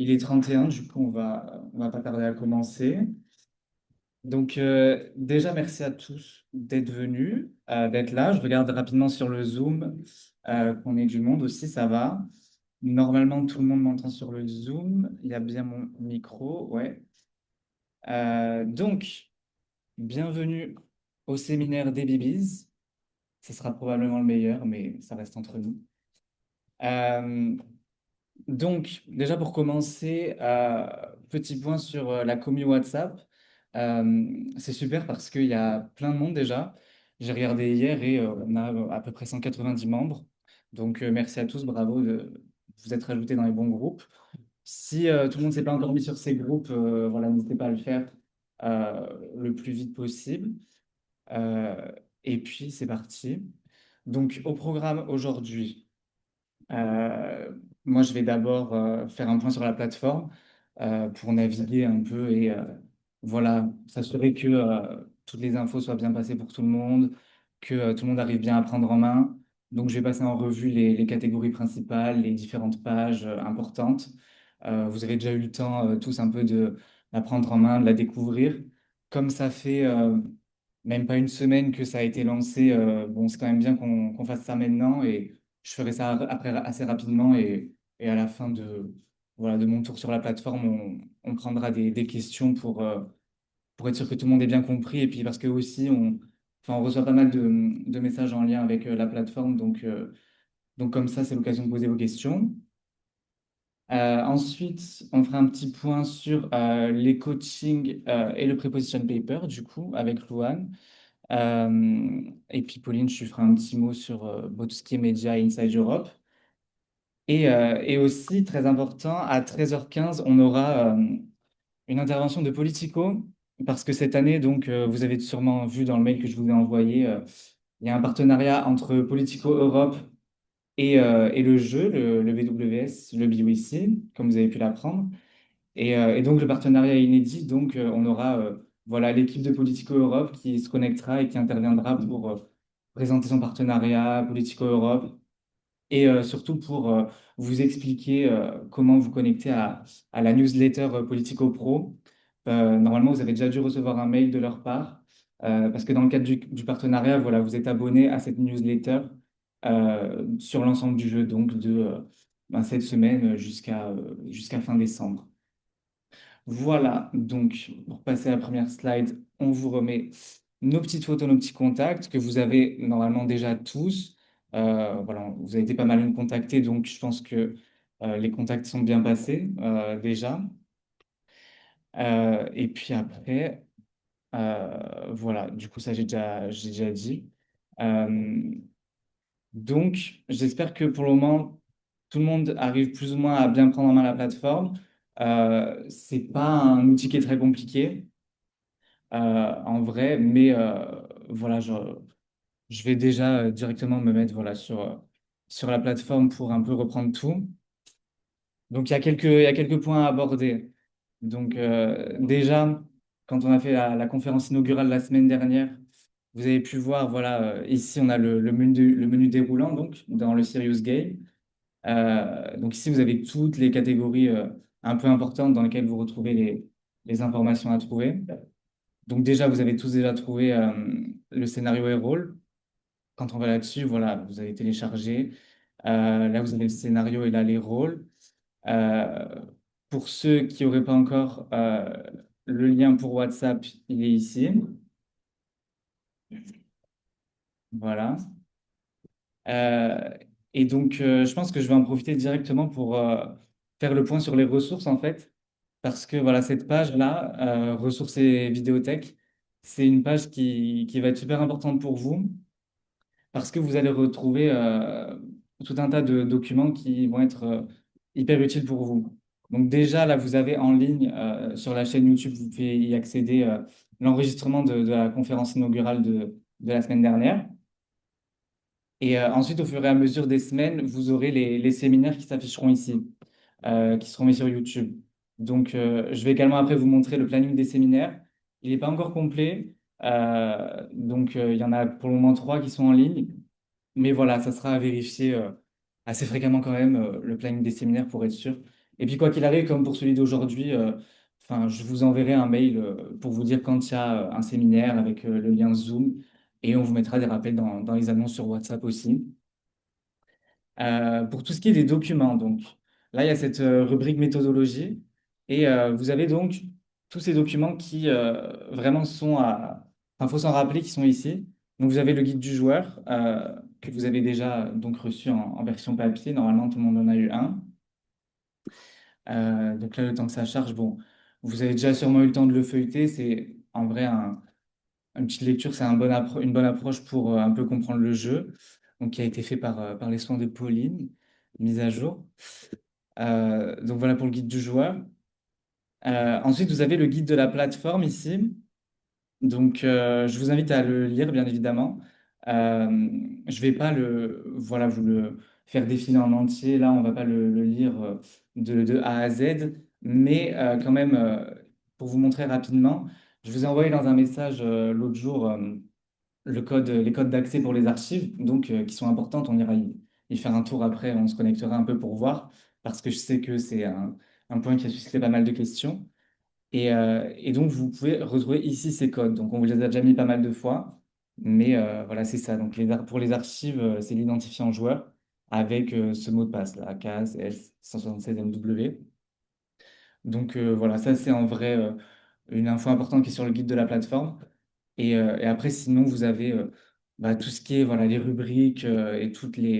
Il est 31, du coup, on va pas tarder à commencer. Donc, déjà, merci à tous d'être venus, d'être là. Je regarde rapidement sur le Zoom, qu'on ait du monde aussi, ça va. Normalement, tout le monde m'entend sur le Zoom. Il y a bien mon micro, ouais. Donc, bienvenue au séminaire des Bibis. Ce sera probablement le meilleur, mais ça reste entre nous. Euh, Donc, déjà pour commencer, petit point sur la commu WhatsApp. C'est super parce qu'il y a plein de monde déjà. J'ai regardé hier et on a à peu près 190 membres. Donc, merci à tous, bravo de vous être ajoutés dans les bons groupes. Si tout le monde ne s'est pas encore mis sur ces groupes, voilà, n'hésitez pas à le faire le plus vite possible. Euh, et puis, c'est parti. Donc, au programme aujourd'hui. Euh, Moi, je vais d'abord faire un point sur la plateforme pour naviguer un peu et voilà, s'assurer que toutes les infos soient bien passées pour tout le monde, que tout le monde arrive bien à prendre en main. Donc, je vais passer en revue les catégories principales, les différentes pages importantes. Vous avez déjà eu le temps tous un peu de la prendre en main, de la découvrir. Comme ça fait même pas une semaine que ça a été lancé, bon, c'est quand même bien qu'on fasse ça maintenant et je ferai ça après assez rapidement et à la fin voilà, de mon tour sur la plateforme, on prendra des questions pour être sûr que tout le monde ait bien compris. Et puis parce que aussi, enfin, on reçoit pas mal de messages en lien avec la plateforme. Donc comme ça, c'est l'occasion de poser vos questions. Ensuite, on fera un petit point sur les coachings et le preposition paper, du coup, avec Louane. Et puis Pauline, je lui ferai un petit mot sur tout ce qui est médias et Inside Europe. Et aussi, très important, à 13h15, on aura une intervention de Politico, parce que cette année, donc, vous avez sûrement vu dans le mail que je vous ai envoyé, il y a un partenariat entre Politico Europe et le jeu, le VWS, le BWC, comme vous avez pu l'apprendre. Et donc, le partenariat est inédit, donc on aura voilà, l'équipe de Politico Europe qui se connectera et qui interviendra pour présenter son partenariat Politico Europe et surtout pour vous expliquer comment vous connecter à la newsletter Politico Pro. Normalement, vous avez déjà dû recevoir un mail de leur part, parce que dans le cadre du partenariat, voilà, vous êtes abonné à cette newsletter sur l'ensemble du jeu, donc de cette semaine jusqu'à fin décembre. Voilà, donc pour passer à la première slide, on vous remet nos petites photos, nos petits contacts que vous avez normalement déjà tous. Voilà, vous avez été pas mal me contacter, donc je pense que les contacts sont bien passés déjà. Et puis après, voilà, du coup ça j'ai déjà dit. Euh, donc j'espère que pour le moment, tout le monde arrive plus ou moins à bien prendre en main la plateforme. C'est pas un outil qui est très compliqué. En vrai, mais voilà, je vais déjà directement me mettre voilà, sur la plateforme pour un peu reprendre tout. Donc, il y a quelques points à aborder. Donc, déjà, quand on a fait la conférence inaugurale la semaine dernière, vous avez pu voir, voilà, ici, on a le menu déroulant, donc, dans le Serious Game. Donc, ici, vous avez toutes les catégories un peu importantes dans lesquelles vous retrouvez les informations à trouver. Donc déjà, vous avez tous déjà trouvé le scénario et rôle. Quand on va là-dessus, voilà, vous avez téléchargé. Là, vous avez le scénario et là, les rôles. Euh, pour ceux qui n'auraient pas encore, le lien pour WhatsApp, il est ici. Voilà. Euh, et donc, je pense que je vais en profiter directement pour faire le point sur les ressources, en fait. Parce que voilà, cette page-là, ressources et vidéothèques, c'est une page qui va être super importante pour vous. Parce que vous allez retrouver tout un tas de documents qui vont être hyper utiles pour vous. Donc déjà, là, vous avez en ligne sur la chaîne YouTube, vous pouvez y accéder, l'enregistrement de la conférence inaugurale de la semaine dernière. Et ensuite, au fur et à mesure des semaines, vous aurez les séminaires qui s'afficheront ici, qui seront mis sur YouTube. Donc, je vais également après vous montrer le planning des séminaires. Il n'est pas encore complet. Donc, il y en a pour le moment trois qui sont en ligne. Mais voilà, ça sera à vérifier assez fréquemment quand même, le planning des séminaires pour être sûr. Et puis quoi qu'il arrive, comme pour celui d'aujourd'hui, enfin, je vous enverrai un mail pour vous dire quand il y a un séminaire avec le lien Zoom et on vous mettra des rappels dans les annonces sur WhatsApp aussi. Pour tout ce qui est des documents, donc là, il y a cette rubrique méthodologie et vous avez donc tous ces documents qui vraiment sont à... Enfin, il faut s'en rappeler qu'ils sont ici. Donc, vous avez le guide du joueur que vous avez déjà donc reçu en version papier. Normalement, tout le monde en a eu un. Donc là, le temps que ça charge, bon, vous avez déjà sûrement eu le temps de le feuilleter. C'est en vrai une petite lecture, c'est une bonne approche pour un peu comprendre le jeu, donc qui a été fait par les soins de Pauline, mise à jour. Donc voilà pour le guide du joueur. Ensuite, vous avez le guide de la plateforme ici. Donc, je vous invite à le lire, bien évidemment. Je vais pas voilà, vous le faire défiler en entier. Là, on va pas le lire de A à Z, mais quand même, pour vous montrer rapidement, je vous ai envoyé dans un message l'autre jour les codes d'accès pour les archives, donc qui sont importantes. On ira y faire un tour après, on se connectera un peu pour voir, parce que je sais que c'est un point qui a suscité pas mal de questions. Et donc, vous pouvez retrouver ici ces codes. Donc, on vous les a déjà mis pas mal de fois. Mais voilà, c'est ça. Donc, pour les archives, c'est l'identifiant joueur avec ce mot de passe, là, KS 176MW. Donc, voilà, ça, c'est en vrai une info importante qui est sur le guide de la plateforme. Et après, sinon, vous avez bah, tout ce qui est voilà, les rubriques et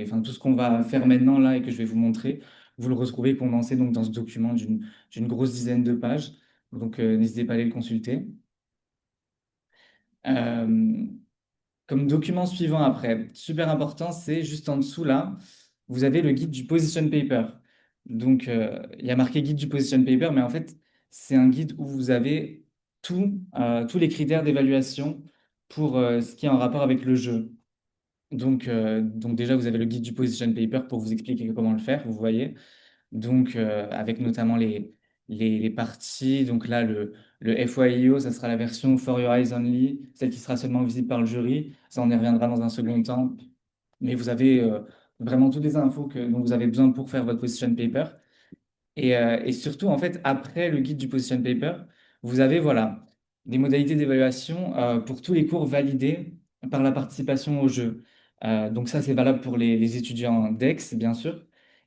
enfin, tout ce qu'on va faire maintenant là et que je vais vous montrer. Vous le retrouvez condensé donc, dans ce document d'une grosse dizaine de pages. Donc, n'hésitez pas à aller le consulter. Euh, Comme document suivant après, super important, c'est juste en dessous là, vous avez le guide du position paper. Donc, il y a marqué guide du position paper, mais en fait, c'est un guide où vous avez tous les critères d'évaluation pour ce qui est en rapport avec le jeu. Donc déjà, vous avez le guide du position paper pour vous expliquer comment le faire, vous voyez. Donc, avec notamment les parties. Donc là, le FYIO, ça sera la version For Your Eyes Only, celle qui sera seulement visible par le jury. Ça, on y reviendra dans un second temps. Mais vous avez vraiment toutes les infos dont vous avez besoin pour faire votre position paper. Et surtout, en fait, après le guide du position paper, vous avez voilà, des modalités d'évaluation pour tous les cours validés par la participation au jeu. Donc ça, c'est valable pour les étudiants d'Aix, bien sûr.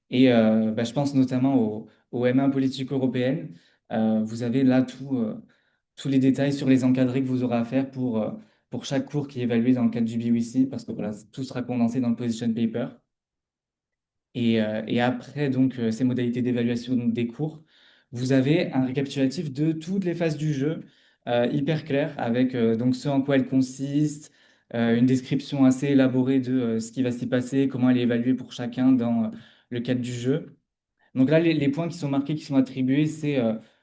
Et bah, je pense notamment au M1 politique européenne. Vous avez là tous les détails sur les encadrés que vous aurez à faire pour chaque cours qui est évalué dans le cadre du BWC, parce que voilà, tout sera condensé dans le position paper. Et après donc ces modalités d'évaluation des cours, vous avez un récapitulatif de toutes les phases du jeu, hyper clair, avec donc ce en quoi elles consistent, une description assez élaborée de ce qui va s'y passer, comment elle est évaluée pour chacun dans le cadre du jeu. Donc là, les points qui sont marqués, qui sont attribués, c'est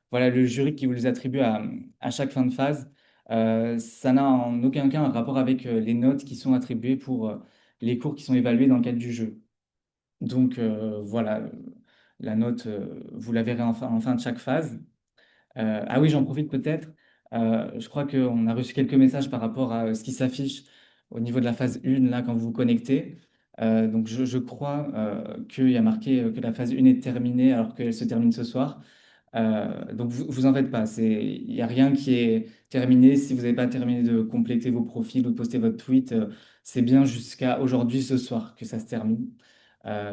voilà, le jury qui vous les attribue à chaque fin de phase. Ça n'a en aucun cas un rapport avec les notes qui sont attribuées pour les cours qui sont évalués dans le cadre du jeu. Donc voilà, la note, vous la verrez en fin de chaque phase. Ah oui, j'en profite peut-être. Je crois qu'on a reçu quelques messages par rapport à ce qui s'affiche au niveau de la phase 1, là, quand vous vous connectez. Donc je crois qu'il y a marqué que la phase 1 est terminée alors qu'elle se termine ce soir. Donc vous en faites pas. Il n'y a rien qui est terminé. Si vous n'avez pas terminé de compléter vos profils ou de poster votre tweet, c'est bien jusqu'à aujourd'hui, ce soir, que ça se termine.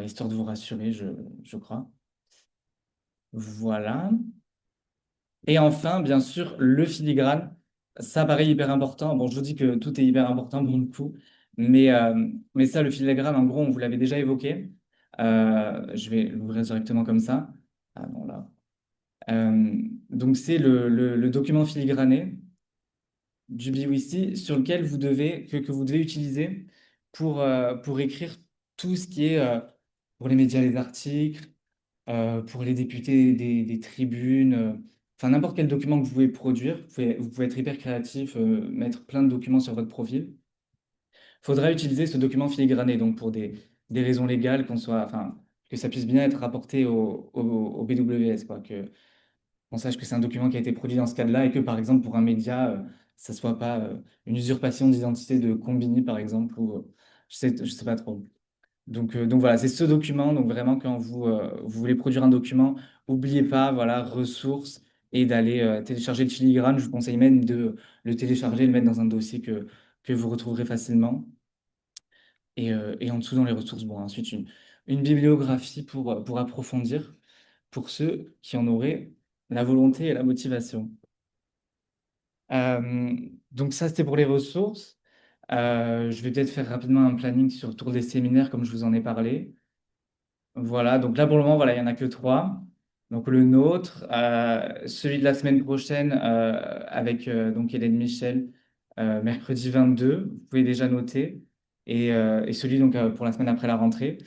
Histoire de vous rassurer, je crois. Voilà. Et enfin, bien sûr, le filigrane. Ça paraît hyper important. Bon, je vous dis que tout est hyper important pour le coup. Mais ça, le filigrane, en gros, on vous l'avait déjà évoqué. Je vais l'ouvrir directement comme ça. Ah non, là. Donc, c'est le document filigrané du BWC sur lequel que vous devez utiliser pour écrire tout ce qui est pour les médias, les articles, pour les députés des tribunes, enfin n'importe quel document que vous pouvez produire. Vous pouvez être hyper créatif, mettre plein de documents sur votre profil. Il faudra utiliser ce document filigrané, donc pour des raisons légales, enfin, que ça puisse bien être rapporté au BWS, quoi, qu'on sache que c'est un document qui a été produit dans ce cadre-là et que, par exemple, pour un média, ça ne soit pas une usurpation d'identité de Combini, par exemple, ou je sais pas trop. Donc voilà, c'est ce document. Donc vraiment, quand vous voulez produire un document, n'oubliez pas, voilà, ressources et d'aller télécharger le filigrane. Je vous conseille même de le télécharger et le mettre dans un dossier que vous retrouverez facilement. Et en dessous, dans les ressources, bon, ensuite, une bibliographie pour approfondir, pour ceux qui en auraient la volonté et la motivation. Euh, donc ça, c'était pour les ressources. Je vais peut-être faire rapidement un planning sur le tour des séminaires, comme je vous en ai parlé. Voilà, donc là pour le moment, voilà, il n'y en a que trois. Donc le nôtre, celui de la semaine prochaine avec donc Hélène Michel, mercredi 22, vous pouvez déjà noter. Et celui donc pour la semaine après la rentrée.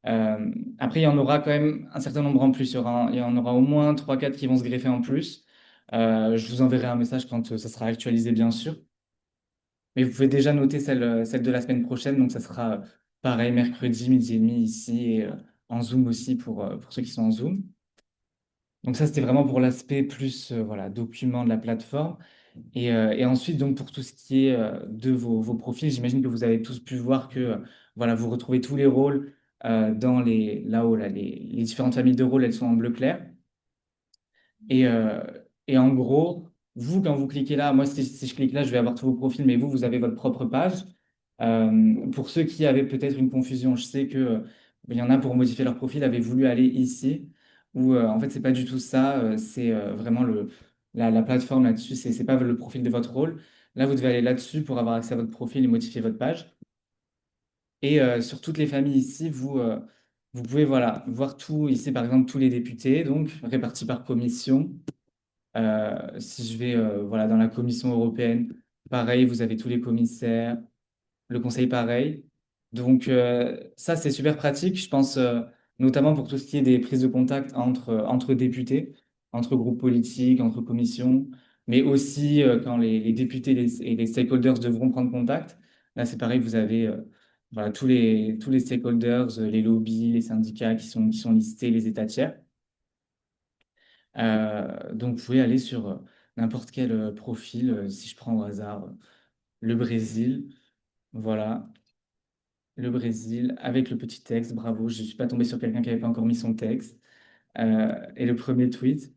Après, il y en aura quand même un certain nombre en plus. Il y en aura au moins trois quatre qui vont se greffer en plus. Je vous enverrai un message quand ça sera actualisé, bien sûr. Mais vous pouvez déjà noter celle de la semaine prochaine. Donc, ça sera pareil, mercredi, midi et demi ici et en Zoom aussi pour ceux qui sont en Zoom. Donc, ça, c'était vraiment pour l'aspect plus voilà, document de la plateforme. Et ensuite, donc, pour tout ce qui est de vos profils, j'imagine que vous avez tous pu voir que voilà, vous retrouvez tous les rôles dans là-haut, là, les différentes familles de rôles, elles sont en bleu clair. Et en gros, vous, quand vous cliquez là, moi, si je clique là, je vais avoir tous vos profils, mais vous avez votre propre page. Pour ceux qui avaient peut-être une confusion, je sais que il y en a pour modifier leur profil, avaient voulu aller ici, où en fait, c'est pas du tout ça. C'est vraiment la plateforme là-dessus, c'est pas le profil de votre rôle. Là, vous devez aller là-dessus pour avoir accès à votre profil et modifier votre page. Et sur toutes les familles ici, vous pouvez voilà, voir tout, ici par exemple, tous les députés, donc répartis par commission. Si je vais voilà, dans la Commission européenne, pareil, vous avez tous les commissaires, le Conseil pareil. Donc ça, c'est super pratique, je pense, notamment pour tout ce qui est des prises de contact entre députés, entre groupes politiques, entre commissions, mais aussi quand les députés et les stakeholders devront prendre contact. Là, c'est pareil, vous avez voilà, tous les stakeholders, les lobbies, les syndicats qui sont listés, les États tiers. Donc, vous pouvez aller sur n'importe quel profil. Si je prends au hasard le Brésil, voilà, le Brésil avec le petit texte. Bravo, je ne suis pas tombé sur quelqu'un qui n'avait pas encore mis son texte. Et le premier tweet.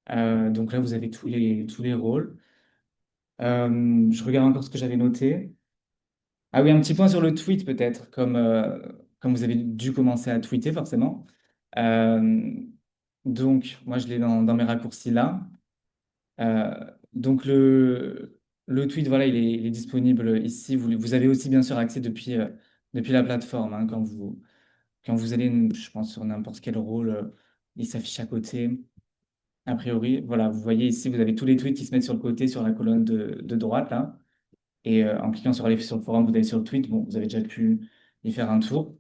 Donc là, vous avez tous les rôles. Je regarde encore ce que j'avais noté. Ah oui, un petit point sur le tweet peut-être, comme vous avez dû commencer à tweeter forcément. Euh, donc, moi, je l'ai dans mes raccourcis là. Donc le tweet, voilà, il est disponible ici. Vous avez aussi bien sûr accès depuis la plateforme, hein, quand vous allez, je pense, sur n'importe quel rôle, il s'affiche à côté. A priori, voilà, vous voyez ici, vous avez tous les tweets qui se mettent sur le côté, sur la colonne de droite, là. Et en cliquant sur le forum, vous allez sur le tweet. Bon, vous avez déjà pu y faire un tour.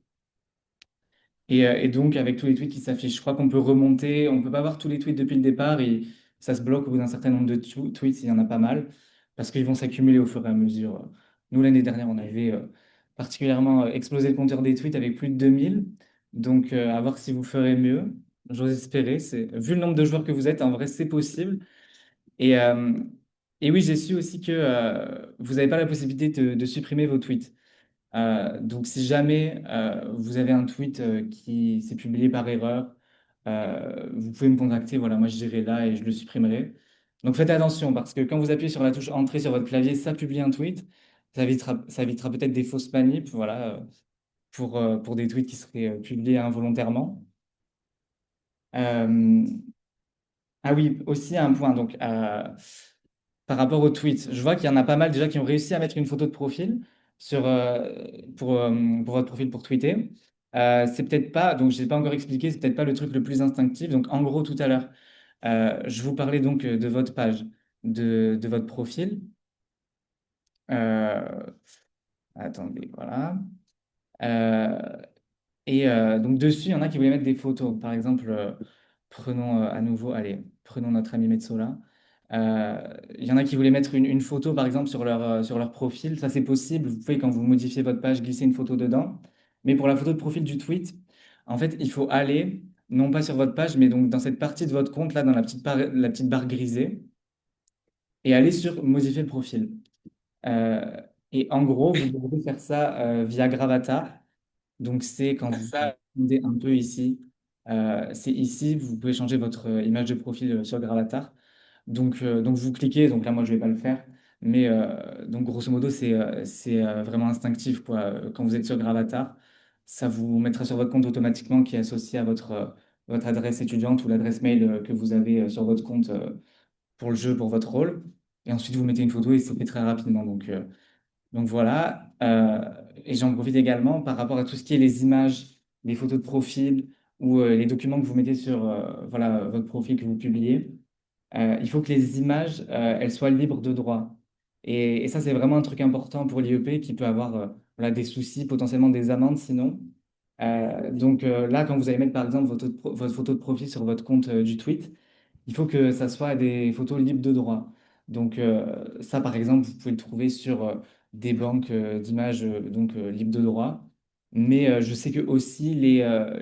Et donc, avec tous les tweets qui s'affichent, je crois qu'on peut remonter. On ne peut pas voir tous les tweets depuis le départ et ça se bloque au bout d'un certain nombre de tweets. Il y en a pas mal parce qu'ils vont s'accumuler au fur et à mesure. Nous, l'année dernière, on avait particulièrement explosé le compteur des tweets avec plus de 2000. Donc, à voir si vous ferez mieux. J'ose espérer. Vu le nombre de joueurs que vous êtes, en vrai, c'est possible. Et, euh, et oui, j'ai su aussi que vous n'avez pas la possibilité de supprimer vos tweets. Donc, si jamais vous avez un tweet qui s'est publié par erreur, vous pouvez me contacter. Voilà, moi, je dirai là et je le supprimerai. Donc, faites attention parce que quand vous appuyez sur la touche Entrée sur votre clavier, ça publie un tweet. Ça évitera peut-être des fausses manips, voilà, pour des tweets qui seraient publiés involontairement. Euh, ah oui, aussi un point. Donc, par rapport aux tweets, je vois qu'il y en a pas mal déjà qui ont réussi à mettre une photo de profil pour votre profil pour tweeter. C'est peut-être pas, donc je n'ai pas encore expliqué, c'est peut-être pas le truc le plus instinctif. Donc en gros, tout à l'heure, je vous parlais donc de votre page, de votre profil. Euh, attendez, voilà. Euh, et donc dessus, il y en a qui voulaient mettre des photos. Par exemple, prenons à nouveau, allez, prenons notre ami Metsola. Il y en a qui voulaient mettre une photo, par exemple, sur leur profil. Ça, c'est possible. Vous pouvez, quand vous modifiez votre page, glisser une photo dedans. Mais pour la photo de profil du tweet, en fait, il faut aller, non pas sur votre page, mais donc dans cette partie de votre compte, là, dans la petite barre grisée, et aller sur modifier le profil. Euh, et en gros, vous devez faire ça via Gravatar. Donc, c'est quand vous regardez un peu ici, c'est ici, vous pouvez changer votre image de profil sur Gravatar. Donc vous cliquez, donc là, moi, je vais pas le faire. Mais donc, grosso modo, c'est vraiment instinctif, quoi. Quand vous êtes sur Gravatar, ça vous mettra sur votre compte automatiquement qui est associé à votre adresse étudiante ou l'adresse mail que vous avez sur votre compte pour le jeu, pour votre rôle. Et ensuite, vous mettez une photo et c'est fait très rapidement. Donc voilà. Et j'en profite également par rapport à tout ce qui est les images, les photos de profil ou les documents que vous mettez sur voilà, votre profil que vous publiez. Il faut que les images, elles soient libres de droit. Et ça, c'est vraiment un truc important pour l'IEP qui peut avoir voilà, des soucis, potentiellement des amendes sinon. Là, quand vous allez mettre par exemple votre photo de profil sur votre compte du tweet, il faut que ça soit des photos libres de droit. Ça, par exemple, vous pouvez le trouver sur des banques d'images libres de droit. Mais je sais que aussi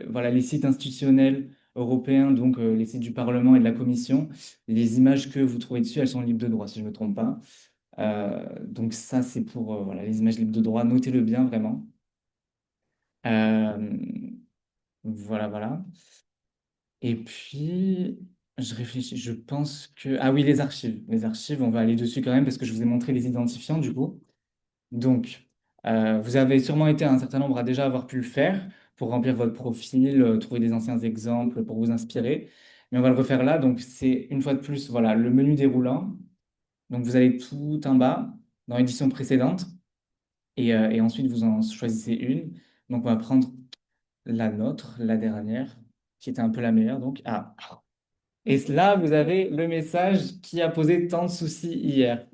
voilà, les sites institutionnels européens, les sites du Parlement et de la Commission, les images que vous trouvez dessus, elles sont libres de droit, si je ne me trompe pas. Donc ça, c'est pour voilà, les images libres de droit. Notez-le bien, vraiment. Euh, voilà, voilà. Et puis, je réfléchis, je pense que... Ah oui, les archives. Les archives, on va aller dessus quand même parce que je vous ai montré les identifiants du coup. Donc, vous avez sûrement été un certain nombre à déjà avoir pu le faire pour remplir votre profil, trouver des anciens exemples pour vous inspirer. Mais on va le refaire là. Donc, c'est une fois de plus, voilà, le menu déroulant. Donc, vous allez tout en bas dans l'édition précédente et ensuite, vous en choisissez une. Donc, on va prendre la nôtre, la dernière, qui était un peu la meilleure. Donc, ah. Et là, vous avez le message qui a posé tant de soucis hier.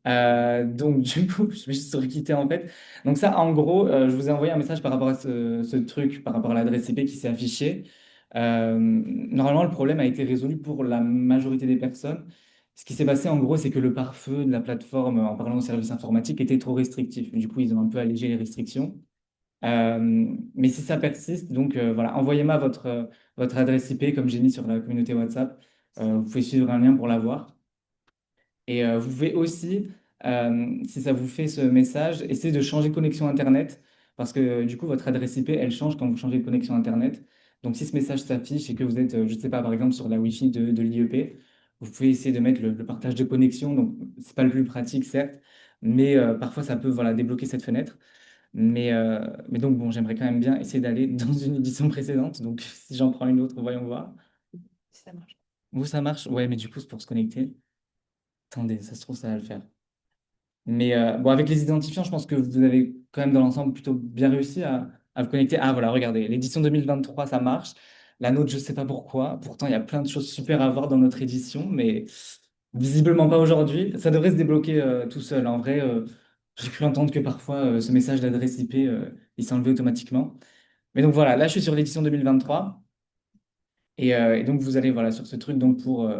Du coup, je vais juste requitter en fait. Donc ça, en gros, je vous ai envoyé un message par rapport à ce truc, par rapport à l'adresse IP qui s'est affichée. Normalement, le problème a été résolu pour la majorité des personnes. Ce qui s'est passé, en gros, c'est que le pare-feu de la plateforme, en parlant au service informatique, était trop restrictif. Du coup, ils ont un peu allégé les restrictions. Mais si ça persiste, voilà, envoyez-moi votre adresse IP comme j'ai mis sur la communauté WhatsApp. Vous pouvez suivre un lien pour l'avoir. Et vous pouvez aussi, si ça vous fait ce message, essayer de changer de connexion Internet parce que du coup, votre adresse IP, elle change quand vous changez de connexion Internet. Donc, si ce message s'affiche et que vous êtes, je ne sais pas, par exemple, sur la Wi-Fi de l'IEP, vous pouvez essayer de mettre le partage de connexion. Donc, c'est pas le plus pratique, certes, mais parfois, ça peut voilà, débloquer cette fenêtre. Mais donc, bon, j'aimerais quand même bien essayer d'aller dans une édition précédente. Donc, si j'en prends une autre, voyons voir. Ça marche. Vous, ça marche? Ouais, mais du coup, c'est pour se connecter. Attendez, ça se trouve, ça va le faire. Mais bon, avec les identifiants, je pense que vous avez quand même dans l'ensemble plutôt bien réussi à vous connecter. Ah, voilà, regardez, l'édition 2023, ça marche. La nôtre, je ne sais pas pourquoi. Pourtant, il y a plein de choses super à voir dans notre édition, mais visiblement pas aujourd'hui. Ça devrait se débloquer tout seul. En vrai, j'ai cru entendre que parfois, ce message d'adresse IP, il s'enlevait automatiquement. Mais donc voilà, là, je suis sur l'édition 2023. Et donc, vous allez voilà, sur ce truc pour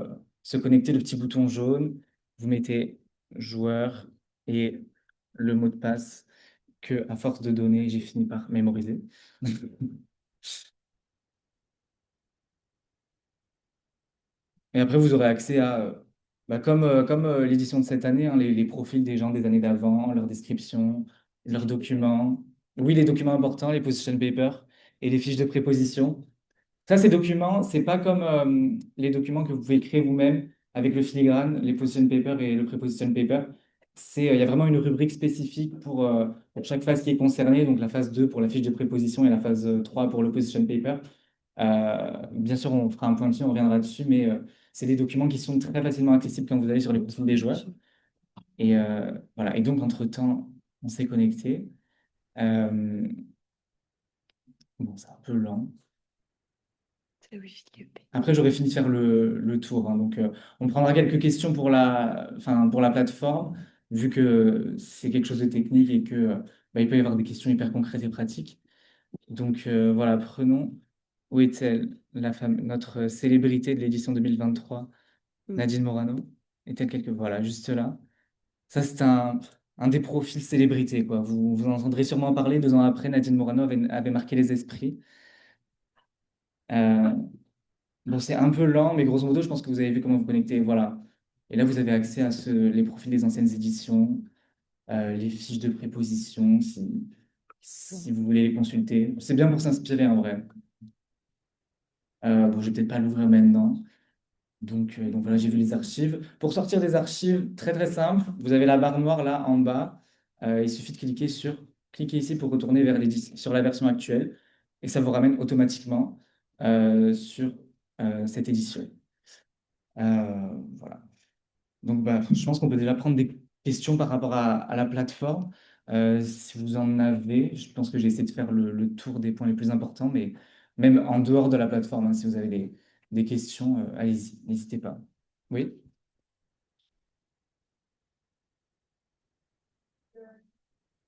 se connecter, le petit bouton jaune, vous mettez joueur et le mot de passe que, à force de donner, j'ai fini par mémoriser. Et après, vous aurez accès à, comme l'édition de cette année, hein, les profils des gens des années d'avant, leurs descriptions, leurs documents. Oui, les documents importants, les position papers et les fiches de préposition. Ça, ces documents, c'est pas comme les documents que vous pouvez créer vous-même avec le filigrane, les position papers et le preposition paper. Il y a vraiment une rubrique spécifique pour chaque phase qui est concernée, donc la phase 2 pour la fiche de préposition et la phase 3 pour le position paper. Bien sûr, on fera un point dessus, on reviendra dessus, mais c'est des documents qui sont très facilement accessibles quand vous allez sur les profils des joueurs. Et voilà. Et donc, entre-temps, on s'est connecté. Euh, bon, c'est un peu lent. C'est le wifi qui paie. Après, j'aurais fini de faire le tour, hein. On prendra quelques questions pour la plateforme, vu que c'est quelque chose de technique et que il peut y avoir des questions hyper concrètes et pratiques. Voilà, prenons. Où est-elle, notre célébrité de l'édition 2023, Mm. Nadine Morano? Est-elle quelque... Voilà, juste là. Ça, c'est un des profils célébrités, quoi. Vous en entendrez sûrement parler 2 ans après. Nadine Morano avait marqué les esprits. Euh, Bon, c'est un peu lent, mais grosso modo, je pense que vous avez vu comment vous connectez. Voilà. Et là, vous avez accès les profils des anciennes éditions, les fiches de préposition. si vous voulez les consulter. C'est bien pour s'inspirer en vrai. Bon, je vais peut-être pas l'ouvrir maintenant. Donc voilà, j'ai vu les archives. Pour sortir des archives, très très simple, vous avez la barre noire là en bas. Il suffit de cliquer ici pour retourner sur la version actuelle et ça vous ramène automatiquement sur cette édition. Voilà. Donc bah, je pense qu'on peut déjà prendre des questions par rapport à la plateforme. Si vous en avez, je pense que j'ai essayé de faire le tour des points les plus importants, mais même en dehors de la plateforme, hein, si vous avez des questions, allez-y, n'hésitez pas. Oui?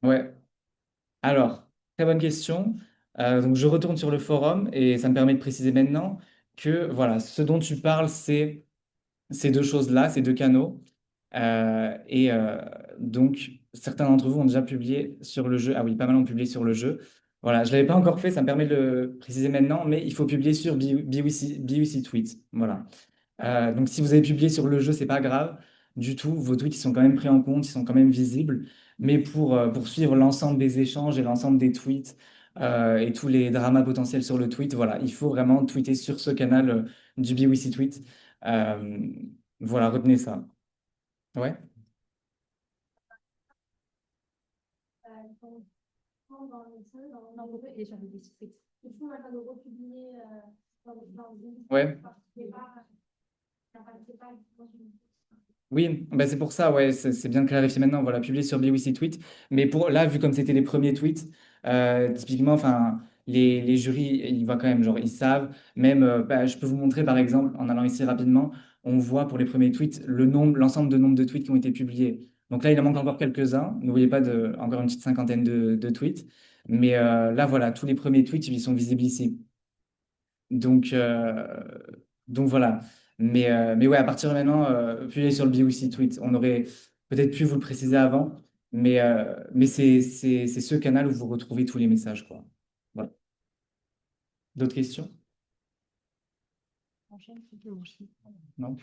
Ouais. Alors, très bonne question. Donc, je retourne sur le forum et ça me permet de préciser maintenant que voilà, ce dont tu parles, c'est ces deux choses-là, ces deux canaux. Donc, certains d'entre vous ont déjà publié sur le jeu. Ah oui, pas mal ont publié sur le jeu. Voilà, je ne l'avais pas encore fait, ça me permet de le préciser maintenant, mais il faut publier sur BWC Tweet. Voilà. Donc, si vous avez publié sur le jeu, c'est pas grave du tout. Vos tweets, ils sont quand même pris en compte, ils sont quand même visibles. Mais pour suivre l'ensemble des échanges et l'ensemble des tweets et tous les dramas potentiels sur le tweet, voilà, il faut vraiment tweeter sur ce canal du BWC Tweet. Euh, voilà, retenez ça. Ouais. Ouais. Oui, bah c'est pour ça, ouais, c'est bien de clarifier maintenant. Voilà, publier sur BWC Tweet. Mais pour là, vu comme c'était les premiers tweets, typiquement, enfin, les jurys, ils voient quand même, genre, ils savent. Même, bah, je peux vous montrer par exemple, en allant ici rapidement, on voit pour les premiers tweets l'ensemble de nombre de tweets qui ont été publiés. Donc là, il en manque encore quelques-uns. N'oubliez pas encore une petite cinquantaine de tweets. Mais là, voilà, tous les premiers tweets, ils sont visibles ici. Donc, euh, donc voilà. Mais ouais, à partir de maintenant, publier sur le BOC Tweet, on aurait peut-être pu vous le préciser avant, mais c'est ce canal où vous retrouvez tous les messages, quoi. Voilà. D'autres questions? Non?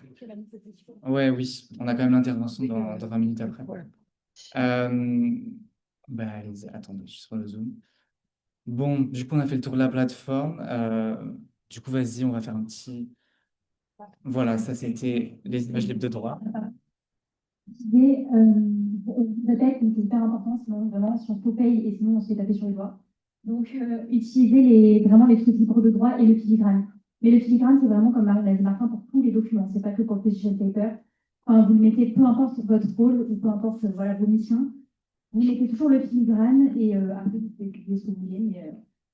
Ouais, oui, on a quand même l'intervention dans 20 minutes après. Euh, bah, allez-y, attendez, je suis sur le Zoom. Bon, du coup, on a fait le tour de la plateforme. Du coup, vas-y, on va faire un petit. Voilà, ça c'était les images libres de droit. Et peut-être que c'est hyper important, sinon vraiment, si on se paye et sinon on se fait taper sur les doigts. Donc, utiliser vraiment les trucs libres de droit et le filigrane. Mais le filigrane, c'est vraiment comme l'a dit Martin pour tous les documents, c'est pas que pour le position paper. Enfin, vous le mettez, peu importe votre rôle ou peu importe voilà, vos missions, vous mettez toujours le filigrane et après vous pouvez publier ce que vous voulez,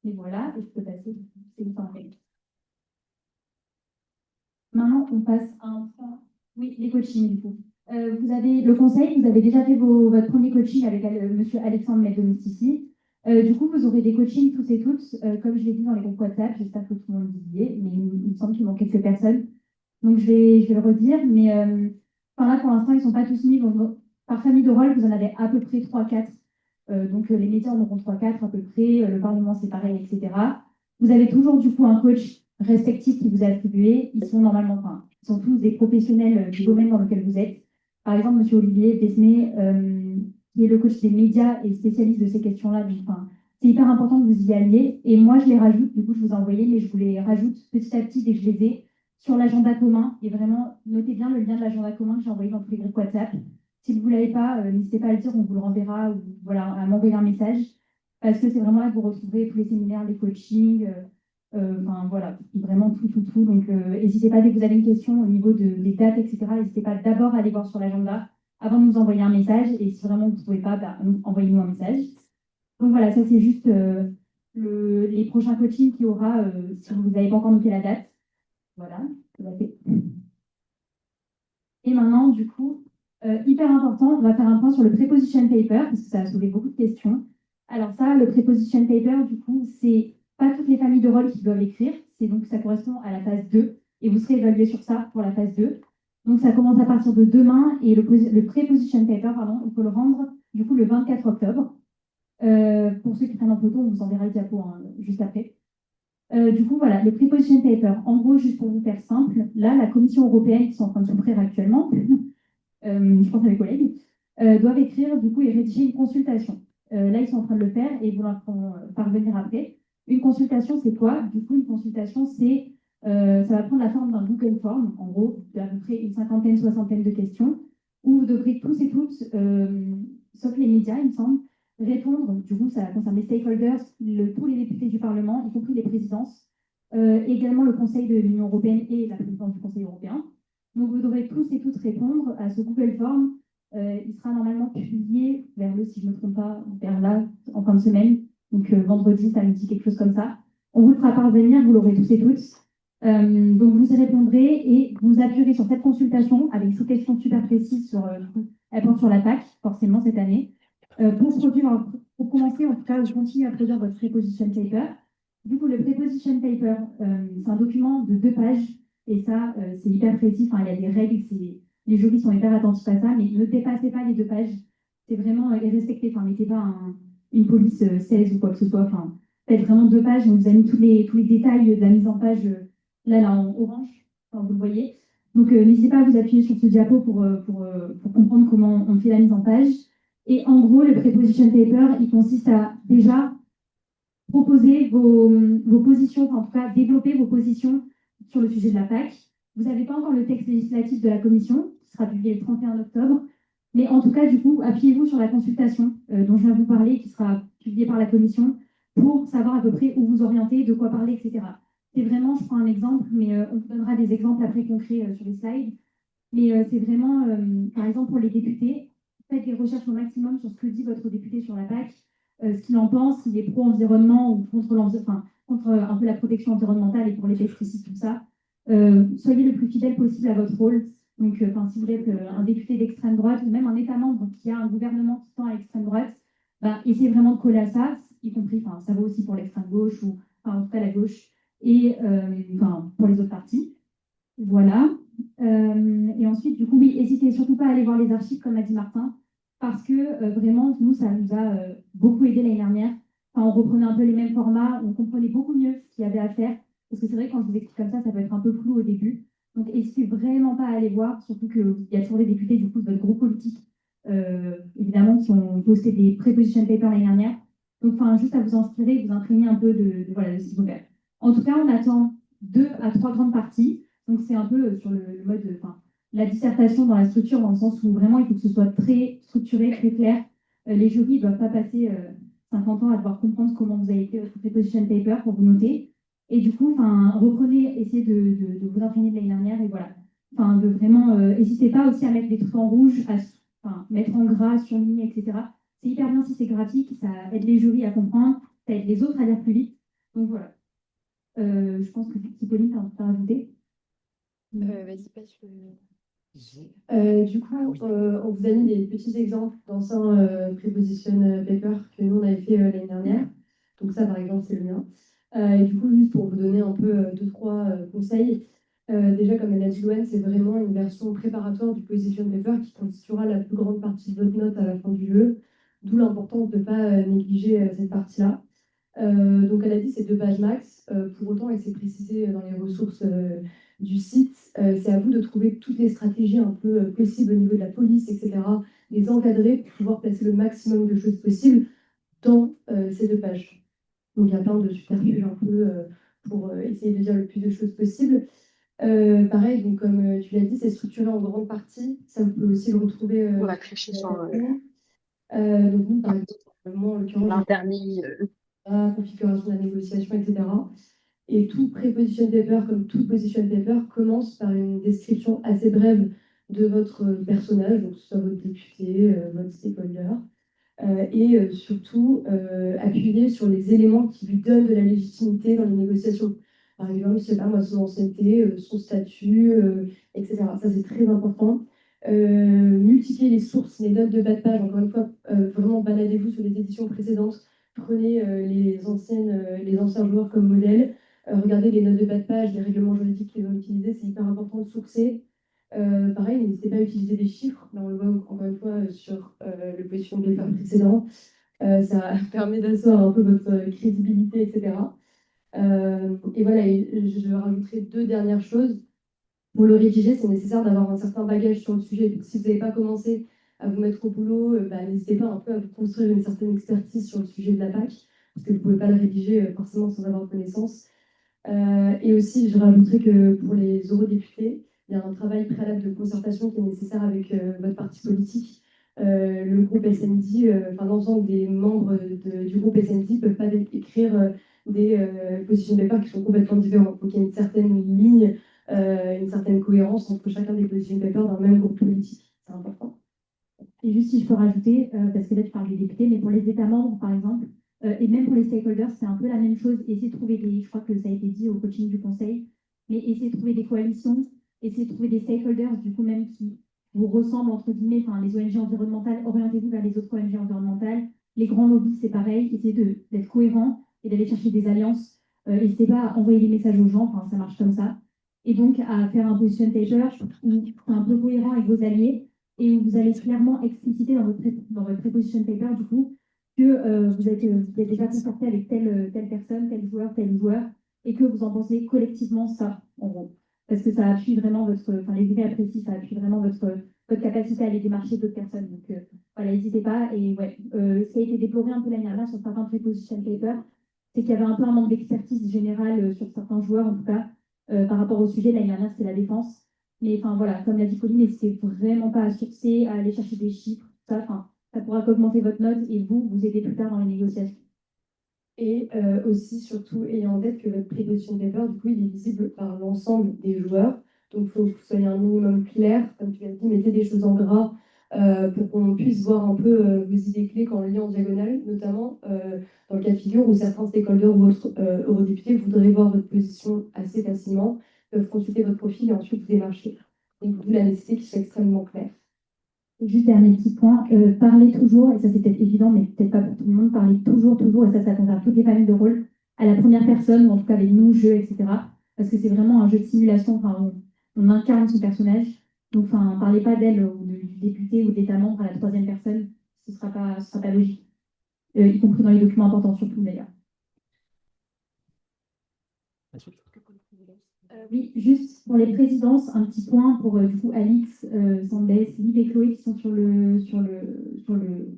mais voilà, et je peux passer, c'est une fin. Maintenant, on passe à un point. Oui, les coachings, du coup. Vous avez le conseil, vous avez déjà fait votre premier coaching avec Monsieur Alexandre Meddomestici. Du coup, vous aurez des coachings tous et toutes, comme je l'ai dit dans les groupes WhatsApp. J'espère que tout le monde y est, mais il me semble qu'il manque quelques personnes. Donc, je vais le redire. Mais enfin, là, pour l'instant, ils ne sont pas tous mis. Donc, par famille de rôle, vous en avez à peu près 3-4. Donc, les médias en auront 3-4 à peu près. Le Parlement, c'est pareil, etc. Vous avez toujours, du coup, un coach respectifs qui vous est attribué, ils sont normalement, enfin, ils sont tous des professionnels du domaine dans lequel vous êtes. Par exemple, Monsieur Olivier Besmé, qui est le coach des médias et spécialiste de ces questions-là. Donc, enfin, c'est hyper important que vous y alliez. Et moi, je les rajoute, du coup, je vous ai envoyé, mais je vous les rajoute petit à petit dès que je les ai sur l'agenda commun. Et vraiment, notez bien le lien de l'agenda commun que j'ai envoyé dans tous les groupes WhatsApp. Si vous ne l'avez pas, n'hésitez pas à le dire, on vous le renverra ou voilà, à m'envoyer un message. Parce que c'est vraiment là que vous retrouverez tous les séminaires, les coachings. Enfin, voilà, vraiment tout, tout, tout. Donc, n'hésitez pas, dès que vous avez une question au niveau des dates, etc., n'hésitez pas d'abord à aller voir sur l'agenda avant de nous envoyer un message. Et si vraiment vous ne trouvez pas, bah, envoyez-nous un message. Donc, voilà, ça, c'est juste les prochains coachings qu'il y aura si vous n'avez pas encore noté la date. Voilà, ça va fait. Et maintenant, du coup, hyper important, on va faire un point sur le preposition paper, parce que ça a soulevé beaucoup de questions. Alors ça, le preposition paper, du coup, c'est pas toutes les familles de rôles qui doivent l'écrire, c'est donc ça correspond à la phase 2, et vous serez évalué sur ça pour la phase 2. Donc ça commence à partir de demain, et le preposition paper, pardon, il faut le rendre, du coup, le 24 octobre. Pour ceux qui prennent en photo, on vous enverra le diapo hein, juste après. Du coup, voilà, le preposition paper, en gros, juste pour vous faire simple, là, la Commission européenne, qui sont en train de s'ouvrir actuellement, je pense à mes collègues, doivent écrire du coup et rédiger une consultation. Là, ils sont en train de le faire et ils vous leur feront parvenir après. Une consultation, c'est quoi? Du coup, une consultation, ça va prendre la forme d'un Google Form, en gros, d'à peu près une cinquantaine, soixantaine de questions, où vous devrez tous et toutes, sauf les médias, il me semble, répondre. Du coup, ça concerne les stakeholders, tous les députés du Parlement, y compris les présidences, également le Conseil de l'Union européenne et la présidence du Conseil européen. Donc, vous devrez tous et toutes répondre à ce Google Form. Il sera normalement publié vers si je ne me trompe pas, vers là, en fin de semaine. Donc, vendredi, samedi, quelque chose comme ça. On vous le fera parvenir, vous l'aurez tous et toutes. Donc, vous y répondrez et vous appuierez sur cette consultation avec ces questions super précises elles portent sur la PAC, forcément, cette année. Pour commencer, en tout cas, continuer à produire votre preposition paper. Du coup, le preposition paper, c'est un document de 2 pages et ça, c'est hyper précis. Enfin, il y a des règles, les jurys sont hyper attentifs à ça, mais ne dépassez pas les 2 pages. C'est vraiment les respecter. Enfin, mettez pas une police 16 ou quoi que ce soit. Enfin, faites vraiment 2 pages. On vous a mis tous les détails de la mise en page là en orange, enfin, vous le voyez. Donc, n'hésitez pas à vous appuyer sur ce diapo pour comprendre comment on fait la mise en page. Et en gros, le preposition paper, il consiste à déjà proposer vos positions, enfin, en tout cas développer vos positions sur le sujet de la PAC. Vous n'avez pas encore le texte législatif de la Commission, qui sera publié le 31 octobre, mais en tout cas, du coup, appuyez-vous sur la consultation dont je viens de vous parler, qui sera publiée par la Commission, pour savoir à peu près où vous orienter, de quoi parler, etc. C'est vraiment, je prends un exemple, mais on vous donnera des exemples après concrets sur les slides. Mais c'est vraiment, par exemple, pour les députés, faites des recherches au maximum sur ce que dit votre député sur la PAC, ce qu'il en pense, s'il est pro-environnement ou contre un peu la protection environnementale et pour les pesticides, tout ça. Soyez le plus fidèle possible à votre rôle. Donc, si vous êtes un député d'extrême droite ou même un État membre qui a un gouvernement qui tend à l'extrême droite, essayez vraiment de coller à ça, y compris, ça vaut aussi pour l'extrême gauche ou en tout cas la gauche et pour les autres partis. Voilà. Et ensuite, du coup, oui, n'hésitez surtout pas à aller voir les archives, comme a dit Martin, parce que vraiment, nous, ça nous a beaucoup aidé l'année dernière. Enfin, on reprenait un peu les mêmes formats, on comprenait beaucoup mieux ce qu'il y avait à faire, parce que c'est vrai que quand je vous explique comme ça peut être un peu flou au début. Donc, n'hésitez vraiment pas à aller voir, surtout qu'il y a toujours des députés du coup de votre groupe politique, évidemment, qui ont posté des preposition papers l'année dernière. Donc, juste à vous inspirer, vous imprégner un peu de ce qu'il faut faire. En tout cas, on attend 2 à 3 grandes parties. Donc, c'est un peu sur le mode, la dissertation dans la structure, dans le sens où vraiment, il faut que ce soit très structuré, très clair. Les jurys ne doivent pas passer 50 ans à devoir comprendre comment vous avez fait votre preposition paper pour vous noter. Et du coup, reprenez, essayez de vous imprégner de l'année dernière et voilà. De vraiment, n'hésitez pas aussi à mettre des trucs en rouge, mettre en gras, surligner, etc. C'est hyper bien si c'est graphique, ça aide les jurys à comprendre, ça aide les autres à lire plus vite. Donc voilà. Je pense que Pauline, tu as un truc à rajouter. Vas-y, passe le. Du coup, on vous a mis des petits exemples d'anciens preposition paper que nous on avait fait l'année dernière. Donc ça, par exemple, c'est le mien. Et du coup, juste pour vous donner un peu 2-3 conseils. Déjà, comme elle a dit Louane, c'est vraiment une version préparatoire du position paper qui constituera la plus grande partie de votre note à la fin du jeu. D'où l'importance de ne pas négliger cette partie-là. Donc elle a dit c'est 2 pages max. Pour autant, et c'est précisé dans les ressources du site, c'est à vous de trouver toutes les stratégies un peu possibles au niveau de la police, etc., les encadrer pour pouvoir placer le maximum de choses possibles dans ces 2 pages. Donc il y a plein de subterfuges un peu pour essayer de dire le plus de choses possible. Pareil, donc comme tu l'as dit, c'est structuré en grande partie. Ça, vous pouvez aussi le retrouver. On va tricher sur donc nous, par exemple, moi, en l'occurrence, l'internet. configuration de la négociation, etc. Et tout preposition paper, comme tout position paper, commence par une description assez brève de votre personnage, donc que ce soit votre député, votre stakeholder, et surtout appuyer sur les éléments qui lui donnent de la légitimité dans les négociations. Par exemple, je sais pas moi, son ancienneté, son statut, etc. Ça, c'est très important. Multiplier les sources, les notes de bas de page, encore une fois, vraiment baladez-vous sur les éditions précédentes. Prenez les anciens joueurs comme modèle. Regardez les notes de bas de page, les règlements juridiques qu'ils ont utilisés. C'est hyper important de sourcer. Pareil, n'hésitez pas à utiliser des chiffres. Là, on le voit encore une fois sur le position de paper précédent. Ça permet d'asseoir un peu votre crédibilité, etc. Et voilà, je rajouterai 2 dernières choses. Pour le rédiger, c'est nécessaire d'avoir un certain bagage sur le sujet. Donc, si vous n'avez pas commencé à vous mettre au boulot, n'hésitez pas un peu à vous construire une certaine expertise sur le sujet de la PAC, parce que vous ne pouvez pas le rédiger forcément sans avoir connaissance. Et aussi, je rajouterais que pour les eurodéputés, il y a un travail préalable de concertation qui est nécessaire avec votre parti politique. Le groupe SND, enfin l'ensemble des membres du groupe SND ne peuvent pas écrire des position papers qui sont complètement différents. Il faut qu'il y ait une certaine ligne, une certaine cohérence entre chacun des position papers d'un même groupe politique. C'est important. Et juste si je peux rajouter, parce que là tu parles des députés, mais pour les États membres par exemple, et même pour les stakeholders, c'est un peu la même chose. Essayer de trouver des, je crois que ça a été dit au coaching du conseil, mais essayer de trouver des coalitions, essayer de trouver des stakeholders du coup même qui vous ressemblent entre guillemets, enfin les ONG environnementales, orientez-vous vers les autres ONG environnementales. Les grands lobbies, c'est pareil, essayez d'être cohérent et d'aller chercher des alliances. N'hésitez pas à envoyer des messages aux gens, enfin ça marche comme ça. Et donc à faire un position paper où c'est un peu cohérent avec vos alliés et où vous allez clairement expliciter dans votre preposition paper, du coup, que vous êtes déjà concerté avec telle personne, tel joueur, et que vous en pensez collectivement ça, en gros. Parce que ça appuie vraiment enfin, les idées apprécient, ça appuie vraiment votre capacité à aller démarcher d'autres personnes. Donc, voilà, n'hésitez pas. Et ouais, ce qui a été déploré un peu l'année dernière sur certains preposition papers, c'est qu'il y avait un peu un manque d'expertise générale sur certains joueurs, en tout cas, par rapport au sujet. L'année dernière, c'était la défense. Mais enfin voilà, comme l'a dit Pauline, n'hésitez vraiment pas à sourcer, à aller chercher des chiffres, tout ça. Enfin, ça pourra qu'augmenter votre note et vous aider plus tard dans les négociations. Et aussi, surtout, ayant en tête que votre preposition paper, du coup, il est visible par l'ensemble des joueurs. Donc, il faut que vous soyez un minimum clair. Comme tu l'as dit, mettez des choses en gras pour qu'on puisse voir un peu vos idées clés quand on lit en diagonale, notamment dans le cas de figure où certains stakeholders ou autres eurodéputés voudraient voir votre position assez facilement, peuvent consulter votre profil et ensuite vous démarcher. Donc, d'où la nécessité qu'il soit extrêmement clair. Juste dernier petit point, parlez toujours, et ça c'est peut-être évident, mais peut-être pas pour tout le monde, parlez toujours, et ça concerne toutes les familles de rôle, à la première personne, ou en tout cas avec nous, jeux, etc. Parce que c'est vraiment un jeu de simulation, enfin, on incarne son personnage. Donc, enfin, parlez pas d'elle ou du député ou de l'État membre à la troisième personne, ce sera pas logique. Y compris dans les documents importants, surtout d'ailleurs. Oui, juste pour les présidences, un petit point pour du coup Alix, Sandès, Liv et Chloé qui sont sur le Zoom.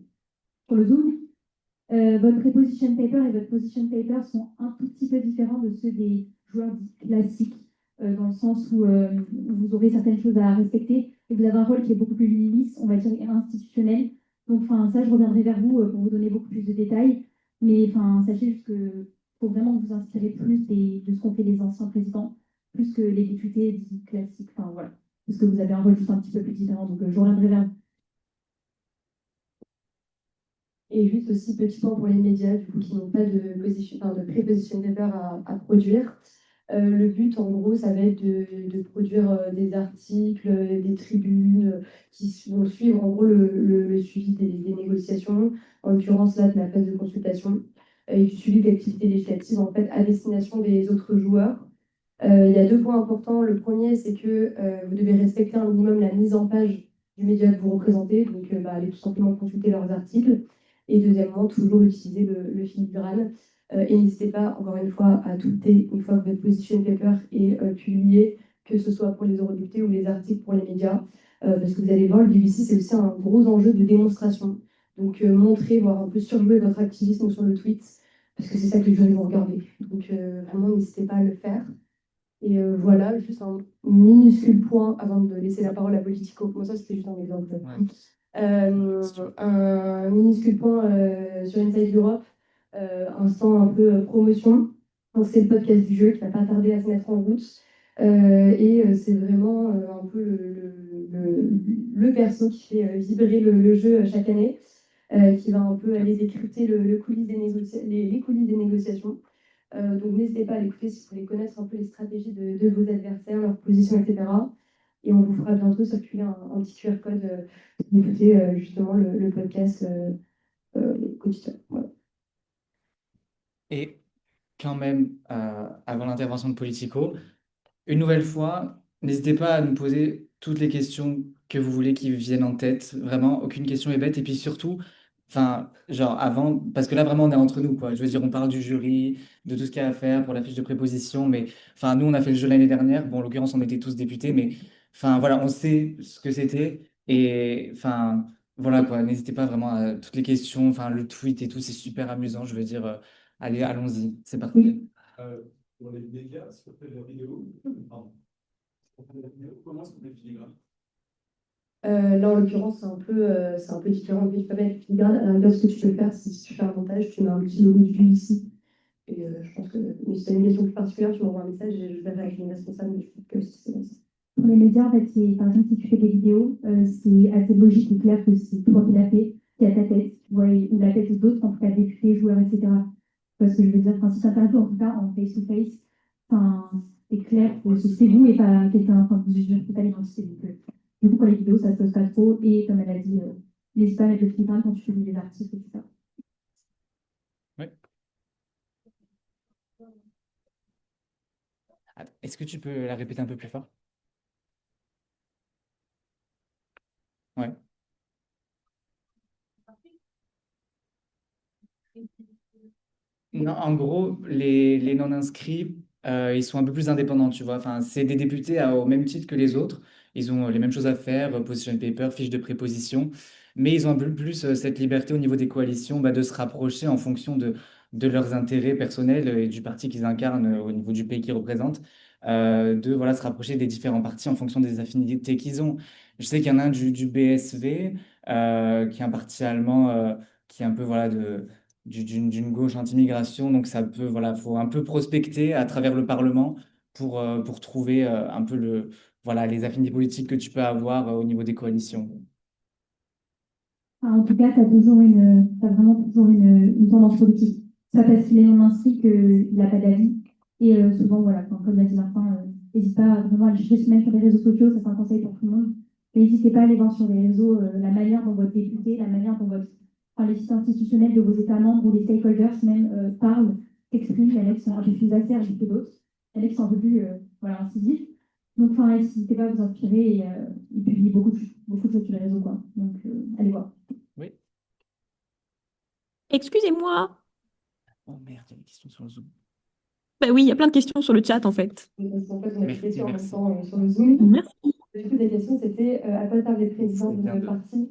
Votre preposition paper et votre position paper sont un tout petit peu différents de ceux des joueurs dits classiques, dans le sens où vous aurez certaines choses à respecter et vous avez un rôle qui est beaucoup plus lisse, on va dire institutionnel. Donc, enfin, ça, je reviendrai vers vous pour vous donner beaucoup plus de détails. Mais, enfin, sachez juste que faut vraiment vous inspirer plus de ce qu'ont fait les anciens présidents, plus que les députés dits classiques. Enfin, voilà. Parce que vous avez un rôle juste un petit peu plus différent. Donc, je reviendrai vers vous. Et juste aussi, petit point pour les médias, du coup, qui n'ont pas de, position, enfin, de pré-position paper à produire. Le but, en gros, ça va être de produire des articles, des tribunes qui vont suivre, en gros, le suivi des négociations, en l'occurrence, là, de la phase de consultation, et du suivi d'activités législatives, en fait, à destination des autres joueurs. Il y a deux points importants. Le premier, c'est que vous devez respecter un minimum la mise en page du média que vous représentez, donc allez tout simplement consulter leurs articles. Et deuxièmement, toujours utiliser le filigrane. Et n'hésitez pas, encore une fois, à tweeter une fois que votre position paper est publié, que ce soit pour les eurodéputés ou les articles pour les médias. Parce que vous allez voir, le BBC, c'est aussi un gros enjeu de démonstration. Donc, montrer, voire un peu surjouer votre activisme sur le tweet, parce que c'est ça que les jeunes vont regarder. Donc, vraiment, n'hésitez pas à le faire. Et voilà, juste un minuscule point avant de laisser la parole à Politico. Moi, ça, c'était juste un exemple. Ouais. Un minuscule point sur Inside Europe, instant un peu promotion. C'est le podcast du jeu qui va pas tarder à se mettre en route. Et c'est vraiment un peu le perso qui fait vibrer le jeu chaque année, qui va un peu aller décrypter le coulisses les coulisses des négociations. Donc n'hésitez pas à l'écouter si vous voulez connaître un peu les stratégies de vos adversaires, leur position, etc. Et on vous fera bientôt circuler un petit QR code pour écouter justement le podcast quotidien. Voilà. Et quand même, avant l'intervention de Politico, une nouvelle fois, n'hésitez pas à nous poser toutes les questions que vous voulez qui viennent en tête. Vraiment, aucune question est bête. Et puis surtout, enfin, genre avant, parce que là vraiment on est entre nous, quoi. Je veux dire, on parle du jury, de tout ce qu'il y a à faire pour la fiche de préposition, mais enfin, nous on a fait le jeu l'année dernière. Bon, en l'occurrence, on était tous députés, mais enfin voilà, on sait ce que c'était. Et enfin, voilà quoi, n'hésitez pas vraiment à toutes les questions, enfin le tweet et tout, c'est super amusant. Je veux dire, allez, allons-y, c'est parti. Oui. Pour les médias, ce qu'on fait la vidéo, pardon, ce qu'on fait la vidéo, comment est-ce qu'on fait filigrane? Là, en l'occurrence, c'est un peu différent. Tu peux mettre filigrane. À la rigueur, ce que tu peux faire, c'est si tu fais un montage, tu mets un petit logo du ici. Et je pense que mais si tu as une question plus particulière, tu m'envoies un message et je verrai avec les responsables. Mais je pense que c'est comme ça. Pour les médias, en fait, c'est, par exemple, si tu fais des vidéos, c'est assez logique et clair que c'est toi qui l'as fait, qui a ta tête, tu vois, ou la tête d'autres, en tout cas députés, joueurs, etc. Parce que je veux dire, enfin, si ça t'interview, en tout cas, en face-to-face, enfin, c'est clair que c'est vous et pas quelqu'un, enfin, vous ne pas l'identité. Donc, du coup, pour les vidéos, ça se pose pas trop. Et comme elle a dit, n'hésite pas à mettre le filigrane quand tu fais des articles, etc. Oui. Est-ce que tu peux la répéter un peu plus fort? Ouais. Non, en gros, les non-inscrits, ils sont un peu plus indépendants, tu vois. Enfin, c'est des députés au même titre que les autres. Ils ont les mêmes choses à faire, position paper, fiche de préposition. Mais ils ont un peu plus cette liberté au niveau des coalitions bah, de se rapprocher en fonction de leurs intérêts personnels et du parti qu'ils incarnent au niveau du pays qu'ils représentent. De voilà, se rapprocher des différents partis en fonction des affinités qu'ils ont. Je sais qu'il y en a un du BSV, qui est un parti allemand qui est un peu voilà, d'une gauche anti-migration. Donc ça peut, voilà, faut un peu prospecter à travers le Parlement pour trouver un peu voilà, les affinités politiques que tu peux avoir au niveau des coalitions. Enfin, en tout cas, tu as t'as vraiment toujours une tendance politique. C'est pas parce qu'il est non inscrit qu'il n'a pas d'avis. Et souvent, voilà, comme l'a dit Martin, n'hésite pas à vraiment aller chercher même sur les réseaux sociaux, ça c'est un conseil pour tout le monde. Mais n'hésitez pas à aller voir sur les réseaux la manière dont votre député, la manière dont enfin, les sites institutionnels de vos États membres ou les stakeholders même parlent, s'expriment. Il y en a qui sont un peu plus acerбes que d'autres. Il y en a qui sont un peu plus voilà, incisifs. Donc, enfin, n'hésitez pas à vous inspirer et ils publient beaucoup de choses sur les réseaux, quoi. Donc, allez voir. Oui. Excusez-moi. Oh merde, il y a une question sur le Zoom. Bah oui, il y a plein de questions sur le chat en fait. Donc, en fait, on a Merci, des questions en même merci. temps sur le Zoom. Merci. Du coup, la question, c'était à quoi servent les présidents C'est bien de de- parti?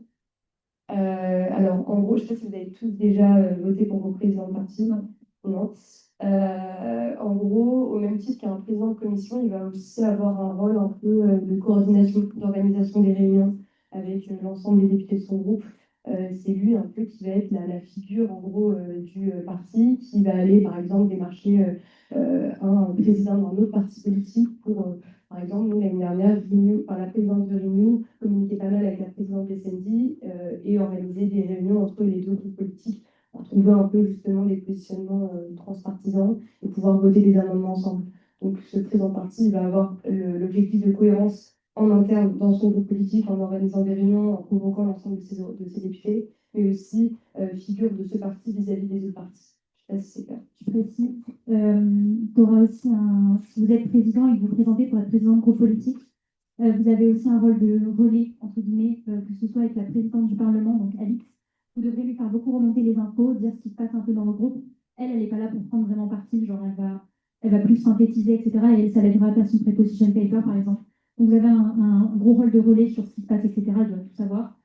Alors, en gros, je ne sais pas si vous avez tous déjà voté pour vos présidents de parti. Non. Non. En gros, au même titre qu'un président de commission, il va aussi avoir un rôle un peu de coordination, d'organisation des réunions avec l'ensemble des députés de son groupe. C'est lui un peu qui va être la figure en gros du parti, qui va aller par exemple démarcher un président d'un autre parti politique pour, par exemple, nous l'année dernière, la présidence de Renew communiquer pas mal avec la présidente des SND et organiser des réunions entre les deux groupes politiques pour trouver un peu justement des positionnements transpartisans et pouvoir voter des amendements ensemble. Donc ce président de parti il va avoir l'objectif de cohérence en interne dans son groupe politique en organisant des réunions, en convoquant l'ensemble de ses députés, mais aussi figure de ce parti vis-à-vis des autres partis. Je ne sais pas si c'est clair. Je précise, tu auras aussi si vous êtes président et que vous vous présentez pour être président de groupe politique, vous avez aussi un rôle de relais, entre guillemets, que ce soit avec la présidente du Parlement, donc Alix. Vous devrez lui faire beaucoup remonter les infos, dire ce qui se passe un peu dans le groupe. Elle n'est pas là pour prendre vraiment parti, genre elle va plus synthétiser, etc. Et ça l'aidera à faire son preposition paper, par exemple. Donc vous avez un gros rôle de relais sur ce qui se passe, etc. Elle doit tout savoir.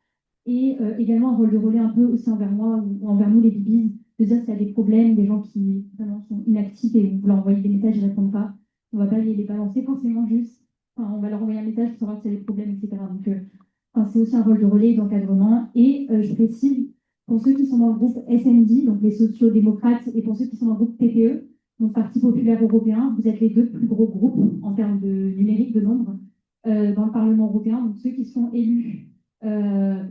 Et également un rôle de relais un peu aussi envers moi ou envers nous, les BBs, de dire s'il y a des problèmes, des gens qui vraiment sont inactifs et vous leur envoyez des messages, ils ne répondent pas. On ne va pas les balancer forcément juste. Enfin, on va leur envoyer un message pour savoir s'il y a des problèmes, etc. Donc, enfin, c'est aussi un rôle de relais et d'encadrement. Et je précise, pour ceux qui sont dans le groupe SND, donc les sociaux-démocrates, et pour ceux qui sont dans le groupe PPE, donc Parti populaire européen, vous êtes les deux plus gros groupes en termes de numérique, de nombre, dans le Parlement européen. Donc ceux qui sont élus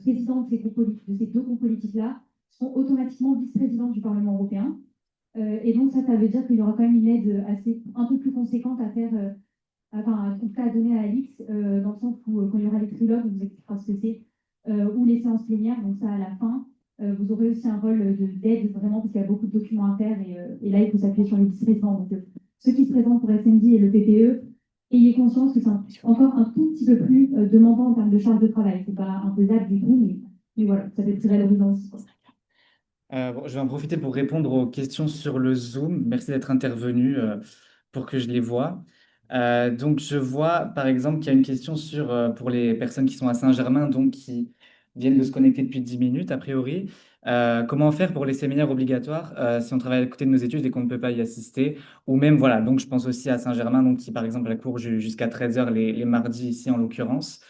présidents de ces deux groupes politiques-là sont automatiquement vice-présidents du Parlement européen. Et donc ça veut dire qu'il y aura quand même une aide un peu plus conséquente à faire enfin, en tout cas à donner à Alix, dans le sens où quand il y aura les trilogues, on vous expliquera ce que c'est, ou les séances plénières, donc ça à la fin, vous aurez aussi un rôle d'aide vraiment parce qu'il y a beaucoup de documents à faire et là il faut s'appuyer sur les vice-présidents. Donc ceux qui se présentent pour SND et le PPE, ayez conscience que c'est encore un tout petit peu plus demandant en termes de charge de travail. C'est pas imposable du tout, mais voilà, ça fait très valorisant aussi, quoi. Bon, je vais en profiter pour répondre aux questions sur le Zoom. Merci d'être intervenu pour que je les vois. Donc, je vois par exemple qu'il y a une question pour les personnes qui sont à Saint-Germain, donc qui viennent de se connecter depuis 10 minutes, a priori. Comment faire pour les séminaires obligatoires si on travaille à côté de nos études et qu'on ne peut pas y assister? Ou même, voilà, donc je pense aussi à Saint-Germain, donc qui par exemple la cours jusqu'à 13 h les mardis ici en l'occurrence.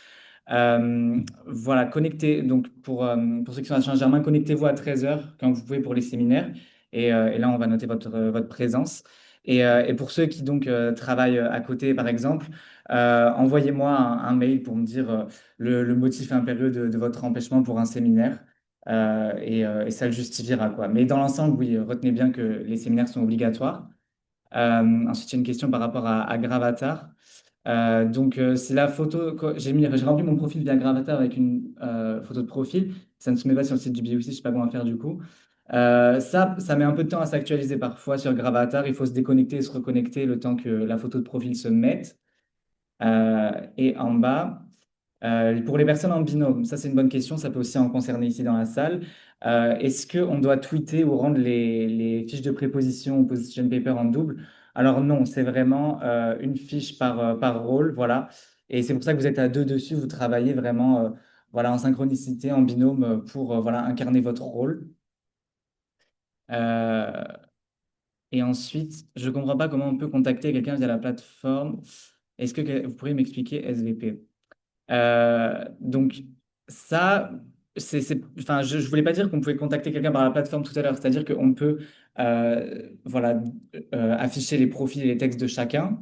Voilà, connectez, donc pour ceux qui sont à Saint-Germain, connectez-vous à 13 h quand vous pouvez pour les séminaires. Et là, on va noter votre présence. Et pour ceux qui donc travaillent à côté, par exemple, envoyez-moi un mail pour me dire le motif impérieux de votre empêchement pour un séminaire. Et ça le justifiera, quoi. Mais dans l'ensemble, oui, retenez bien que les séminaires sont obligatoires. Ensuite, il y a une question par rapport à Gravatar. C'est la photo. J'ai rempli mon profil via Gravatar avec une photo de profil. Ça ne se met pas sur le site du BOC, je ne sais pas comment faire du coup. Ça met un peu de temps à s'actualiser parfois sur Gravatar. Il faut se déconnecter et se reconnecter le temps que la photo de profil se mette. Et en bas, pour les personnes en binôme, ça c'est une bonne question, ça peut aussi en concerner ici dans la salle. Est-ce qu'on doit tweeter ou rendre les fiches de préposition ou position paper en double? Alors non, c'est vraiment une fiche par rôle, voilà. Et c'est pour ça que vous êtes à deux dessus, vous travaillez vraiment voilà, en synchronicité, en binôme pour voilà, incarner votre rôle. Euh, et ensuite, je ne comprends pas comment on peut contacter quelqu'un via la plateforme. Est-ce que vous pourriez m'expliquer SVP? Donc, ça, enfin, je ne voulais pas dire qu'on pouvait contacter quelqu'un par la plateforme tout à l'heure, c'est-à-dire qu'on peut voilà, afficher les profils et les textes de chacun.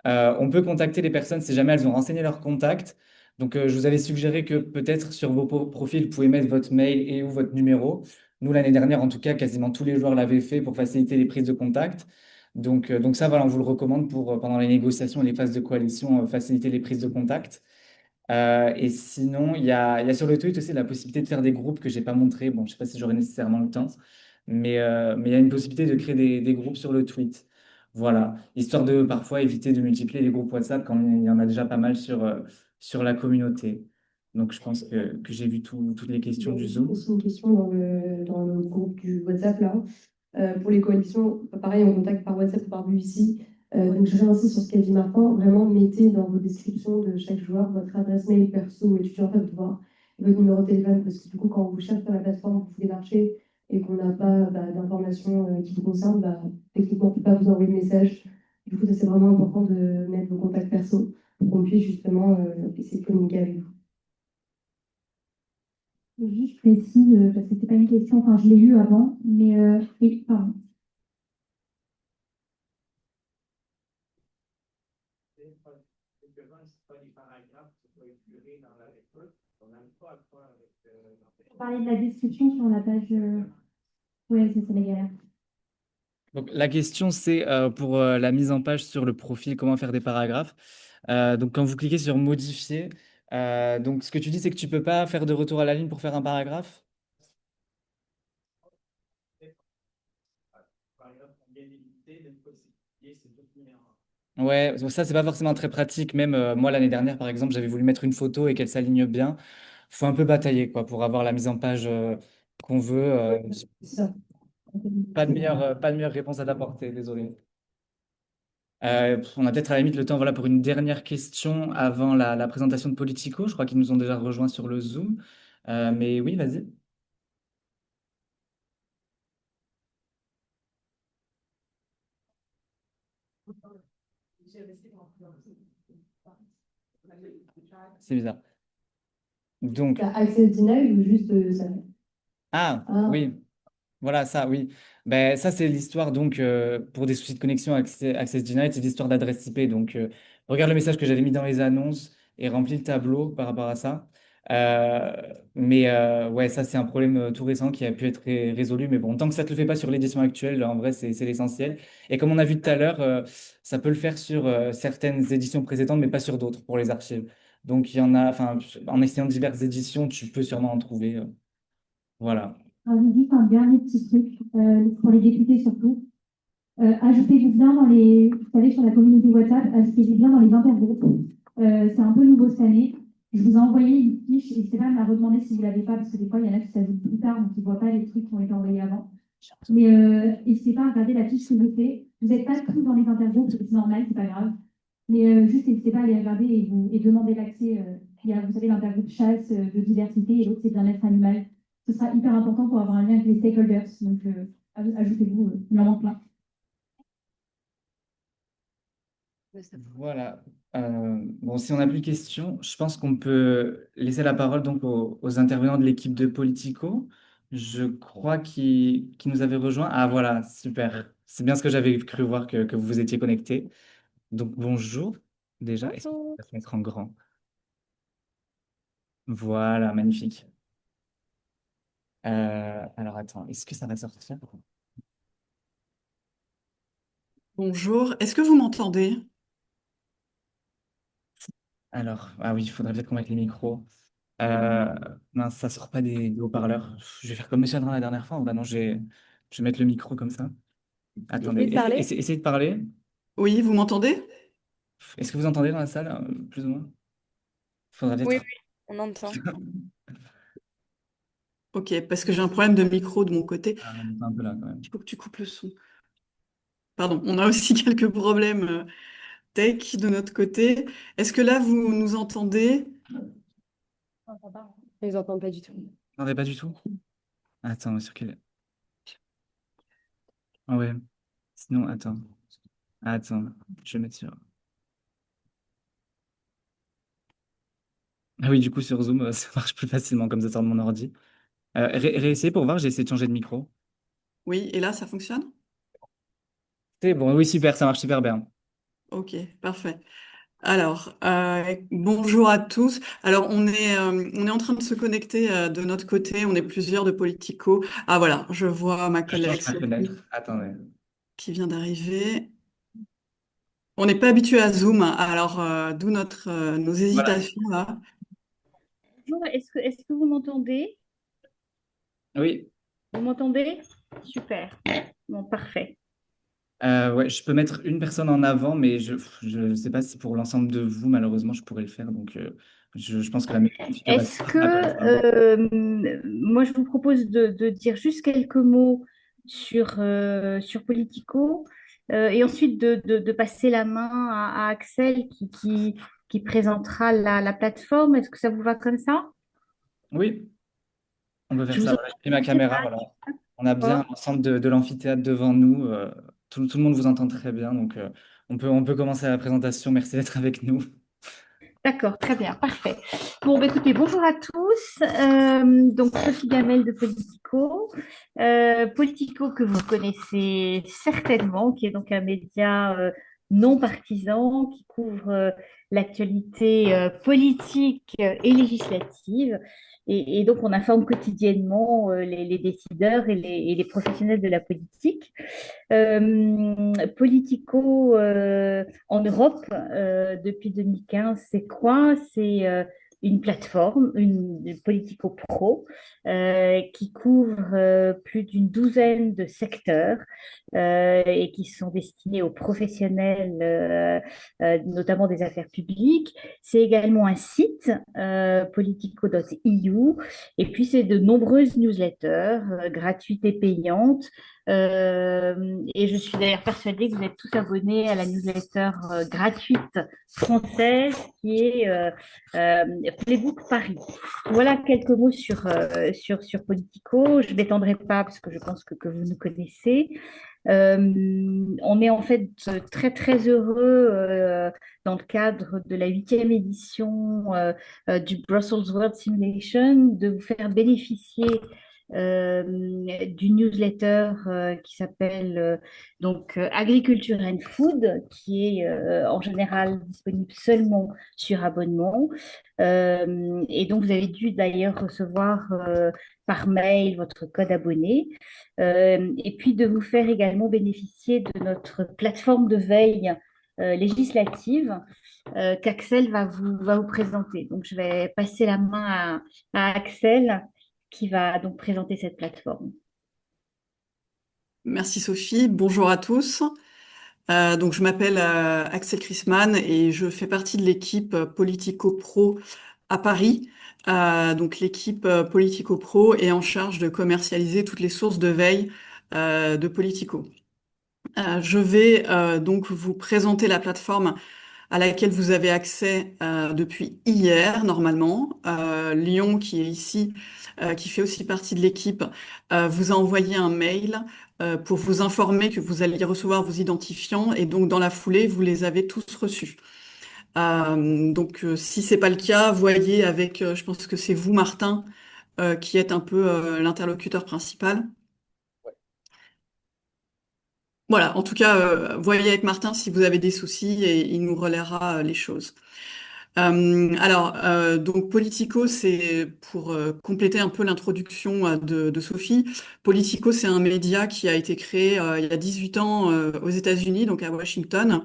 On peut contacter les personnes si jamais elles ont renseigné leur contact. Donc, je vous avais suggéré que peut-être sur vos profils, vous pouvez mettre votre mail et ou votre numéro. Nous, l'année dernière, en tout cas, quasiment tous les joueurs l'avaient fait pour faciliter les prises de contact. Donc ça, voilà, on vous le recommande pour, pendant les négociations et les phases de coalition, faciliter les prises de contact. Et sinon, il y a sur le tweet aussi la possibilité de faire des groupes que je n'ai pas montré. Bon, je ne sais pas si j'aurai nécessairement le temps, mais il y a une possibilité de créer des groupes sur le tweet. Voilà, histoire de parfois éviter de multiplier les groupes WhatsApp quand il y en a déjà pas mal sur la communauté. Donc, je pense que j'ai vu toutes les questions du J'ai Zoom. aussi une question dans le groupe du WhatsApp là. Pour les coalitions, pareil, on contacte par WhatsApp ou par BUC. Donc, je réinsiste sur ce qu'a dit Martin. Vraiment, mettez dans vos descriptions de chaque joueur votre adresse mail perso ou étudiant à devoir et votre numéro de téléphone. Parce que du coup, quand on vous cherche sur la plateforme, vous voulez marcher et qu'on n'a pas d'informations qui vous concernent, techniquement, on ne peut pas vous envoyer de message. Du coup, ça, c'est vraiment important de mettre vos contacts perso pour qu'on puisse justement essayer de communiquer avec vous. Juste, je précise, parce que c'est pas une question, enfin, je l'ai eu avant, mais oui, pardon. On parlait de la description sur la page. Ouais, c'est la galère. Donc, la question, c'est pour la mise en page sur le profil, comment faire des paragraphes. Donc, quand vous cliquez sur modifier, donc ce que tu dis, c'est que tu peux pas faire de retour à la ligne pour faire un paragraphe? Ouais, donc ça, c'est pas forcément très pratique. Même moi, l'année dernière, par exemple, j'avais voulu mettre une photo et qu'elle s'aligne bien. Faut un peu batailler, quoi, pour avoir la mise en page qu'on veut. C'est ça. Pas de meilleure réponse à t'apporter, désolé. On a peut-être à la limite le temps voilà, pour une dernière question avant la présentation de Politico. Je crois qu'ils nous ont déjà rejoints sur le Zoom. Mais oui, vas-y. C'est bizarre. Donc, T'as Access Denied ou juste ça? ah, Ah, oui. Voilà, ça, oui. Ben, ça, c'est l'histoire, donc, pour des soucis de connexion Access Denied, c'est l'histoire d'adresse IP. Donc, regarde le message que j'avais mis dans les annonces et remplis le tableau par rapport à ça. Mais ouais, ça, c'est un problème tout récent qui a pu être résolu. Mais bon, tant que ça ne te le fait pas sur l'édition actuelle, en vrai, c'est l'essentiel. Et comme on a vu tout à l'heure, ça peut le faire sur certaines éditions précédentes, mais pas sur d'autres pour les archives. Donc, il y en a, enfin, en essayant diverses éditions, tu peux sûrement en trouver. Voilà. Alors, juste un dernier petit truc, pour les députés surtout. Ajoutez-les bien dans les, vous savez, sur la communauté WhatsApp, ajoutez-les bien dans les intergroupes. C'est un peu nouveau cette année. Je vous ai envoyé une fiche, et Stéphane m'a redemandé si vous ne l'avez pas, parce que des fois, il y en a qui s'ajoutent plus tard, donc ils ne voient pas les trucs qui ont été envoyés avant. Mais n'hésitez pas à regarder la fiche que je fais. Vous n'êtes pas tous dans les intergroupes, c'est normal, c'est pas grave. Mais juste n'hésitez pas à les regarder et demander l'accès Il y a, vous savez, l'interview de chasse, de diversité, et l'autre, c'est bien-être animal. Ce sera hyper important pour avoir un lien avec les stakeholders. Donc, ajoutez-vous, il en manque plein. Voilà. Bon, si on n'a plus de questions, je pense qu'on peut laisser la parole donc aux intervenants de l'équipe de Politico. Je crois qu'ils nous avaient rejoints. Ah voilà, super. C'est bien ce que j'avais cru voir que vous vous étiez connectés. Donc bonjour déjà. Est-ce qu'on Bonjour. peut se mettre en grand? Voilà, magnifique. Alors attends, est-ce que ça va sortir? Bonjour, est-ce que vous m'entendez? Alors, ah oui, il faudrait peut-être qu'on mette les micros. Euh, Mince, ça sort pas des haut-parleurs. Je vais faire comme Monsieur Adrien la dernière fois. Bah non, je vais mettre le micro comme ça. Attendez, Essayez de parler. essayez de parler. Oui, vous m'entendez? Est-ce que vous entendez dans la salle, plus ou moins? Faudra Oui, peut-être. oui, on entend. Ok, parce que j'ai un problème de micro de mon côté. Ah, on est un peu là quand même. Il faut que tu coupes le son. Pardon, on a aussi quelques problèmes tech de notre côté. Est-ce que là, vous nous entendez? Ils n'entendent pas du tout. Vous n'entendez pas du tout? Attends, sur quel. Ah ouais. Sinon, attends. Attends, je vais mettre sur. Ah oui, du coup, sur Zoom, ça marche plus facilement comme ça sort de mon ordi. Réessayez pour voir, j'ai essayé de changer de micro. Oui, et là, ça fonctionne? C'est bon, oui, super, ça marche super bien. Ok, parfait. Alors, bonjour à tous. Alors, on est en train de se connecter de notre côté. On est plusieurs de Politico. Ah voilà, je vois ma Je collègue change ma Sophie fenêtre. Attendez. qui vient d'arriver. On n'est pas habitué à Zoom, alors d'où nos Voilà. hésitations là. Bonjour, est-ce que vous m'entendez? Oui. Vous m'entendez? Super. Bon, parfait. Ouais, je peux mettre une personne en avant, mais je ne sais pas si pour l'ensemble de vous, malheureusement, je pourrais le faire. Donc, je pense que la meilleure configuration Est-ce sera ma personne. que moi je vous propose de dire juste quelques mots sur Politico et ensuite de passer la main à Axel qui présentera la plateforme. Est-ce que ça vous va comme ça? Oui, on peut faire Je vous ça. Voilà, j'ai mis ma entends caméra, voilà. On a bien pas. l'ensemble de l'amphithéâtre devant nous. Tout le monde vous entend très bien. Donc, on peut commencer la présentation. Merci d'être avec nous. D'accord, très bien, parfait. Bon, bah, écoutez, bonjour à tous. Donc, Sophie Gamel de Politico. Politico que vous connaissez certainement, qui est donc un média non partisan qui couvre l'actualité politique et législative. Et donc, on informe quotidiennement les décideurs et les professionnels de la politique. Politico en Europe depuis 2015, c'est quoi? C'est une plateforme, une Politico Pro, qui couvre plus d'une douzaine de secteurs et qui sont destinés aux professionnels, notamment des affaires publiques. C'est également un site, politico.eu, et puis c'est de nombreuses newsletters gratuites et payantes. Et je suis d'ailleurs persuadée que vous êtes tous abonnés à la newsletter gratuite française qui est Playbook Paris. Voilà quelques mots sur Politico. Je ne m'étendrai pas parce que je pense que vous nous connaissez. On est en fait très très heureux dans le cadre de la 8e édition du Brussels World Simulation de vous faire bénéficier d'une newsletter qui s'appelle Agriculture and Food, qui est en général disponible seulement sur abonnement. Et donc, vous avez dû d'ailleurs recevoir par mail votre code abonné. Et puis de vous faire également bénéficier de notre plateforme de veille législative qu'Axel va vous présenter. Donc, je vais passer la main à Axel qui va donc présenter cette plateforme. Merci Sophie, bonjour à tous. Donc je m'appelle Axel Chrisman et je fais partie de l'équipe Politico Pro à Paris. Donc l'équipe Politico Pro est en charge de commercialiser toutes les sources de veille de Politico. Je vais donc vous présenter la plateforme à laquelle vous avez accès depuis hier, normalement. Lyon, qui est ici, qui fait aussi partie de l'équipe, vous a envoyé un mail pour vous informer que vous alliez recevoir vos identifiants et donc dans la foulée, vous les avez tous reçus. Donc, si c'est pas le cas, voyez avec, je pense que c'est vous, Martin, qui êtes un peu l'interlocuteur principal. Voilà, en tout cas, voyez avec Martin si vous avez des soucis et il nous relaiera les choses. Donc Politico, c'est pour compléter un peu l'introduction de Sophie. Politico, c'est un média qui a été créé il y a 18 ans aux États-Unis, donc à Washington,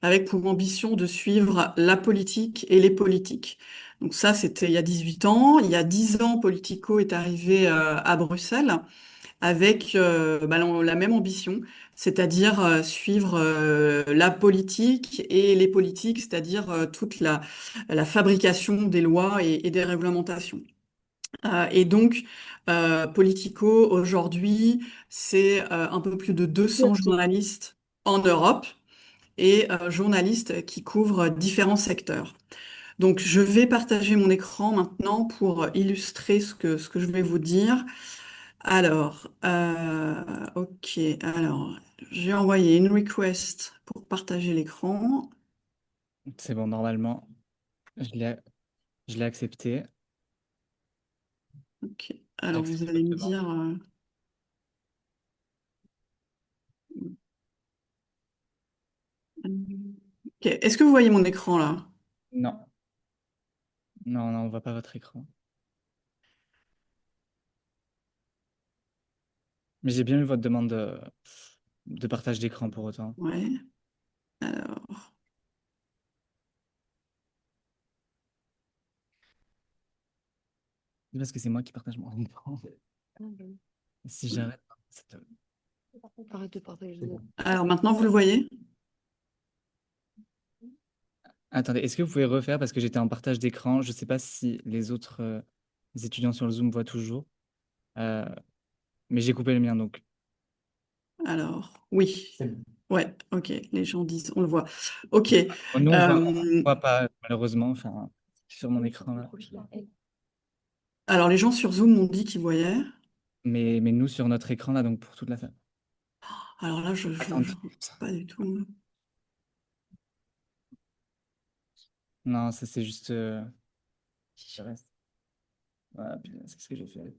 avec pour ambition de suivre la politique et les politiques. Donc ça, c'était il y a 18 ans. Il y a 10 ans, Politico est arrivé à Bruxelles avec la même ambition, c'est-à-dire suivre la politique et les politiques, c'est-à-dire toute la fabrication des lois et des réglementations. Et donc, Politico, aujourd'hui, c'est un peu plus de 200 journalistes en Europe et journalistes qui couvrent différents secteurs. Donc, je vais partager mon écran maintenant pour illustrer ce que je vais vous dire. Alors, ok, alors, j'ai envoyé une request pour partager l'écran. C'est bon, normalement, je l'ai je l'ai accepté. Ok, J'ai alors vous accepté allez votre me demande. dire... ok, est-ce que vous voyez mon écran là? Non, non, non, on voit pas votre écran. Mais j'ai bien eu votre demande de partage d'écran pour autant. Ouais, alors, C'est parce que c'est moi qui partage mon écran. Si j'arrête, ça te- Arrête de partager. c'est bon. alors maintenant vous le voyez? Attendez, est-ce que vous pouvez refaire parce que j'étais en partage d'écran? Je sais pas si les autres étudiants sur le Zoom voient toujours, euh, mais j'ai coupé le mien donc. Alors, oui, C'est bon. ouais, ok, les gens disent, on le voit. Ok, Nous, on euh, voit pas malheureusement, enfin, sur mon écran là. alors les gens sur Zoom m'ont dit qu'ils voyaient. Mais nous, sur notre écran là, donc pour toute la salle. Alors là, je Attendez. pas du tout. Non, ça c'est juste. Je reste. Voilà, putain, c'est ce que j'ai fait.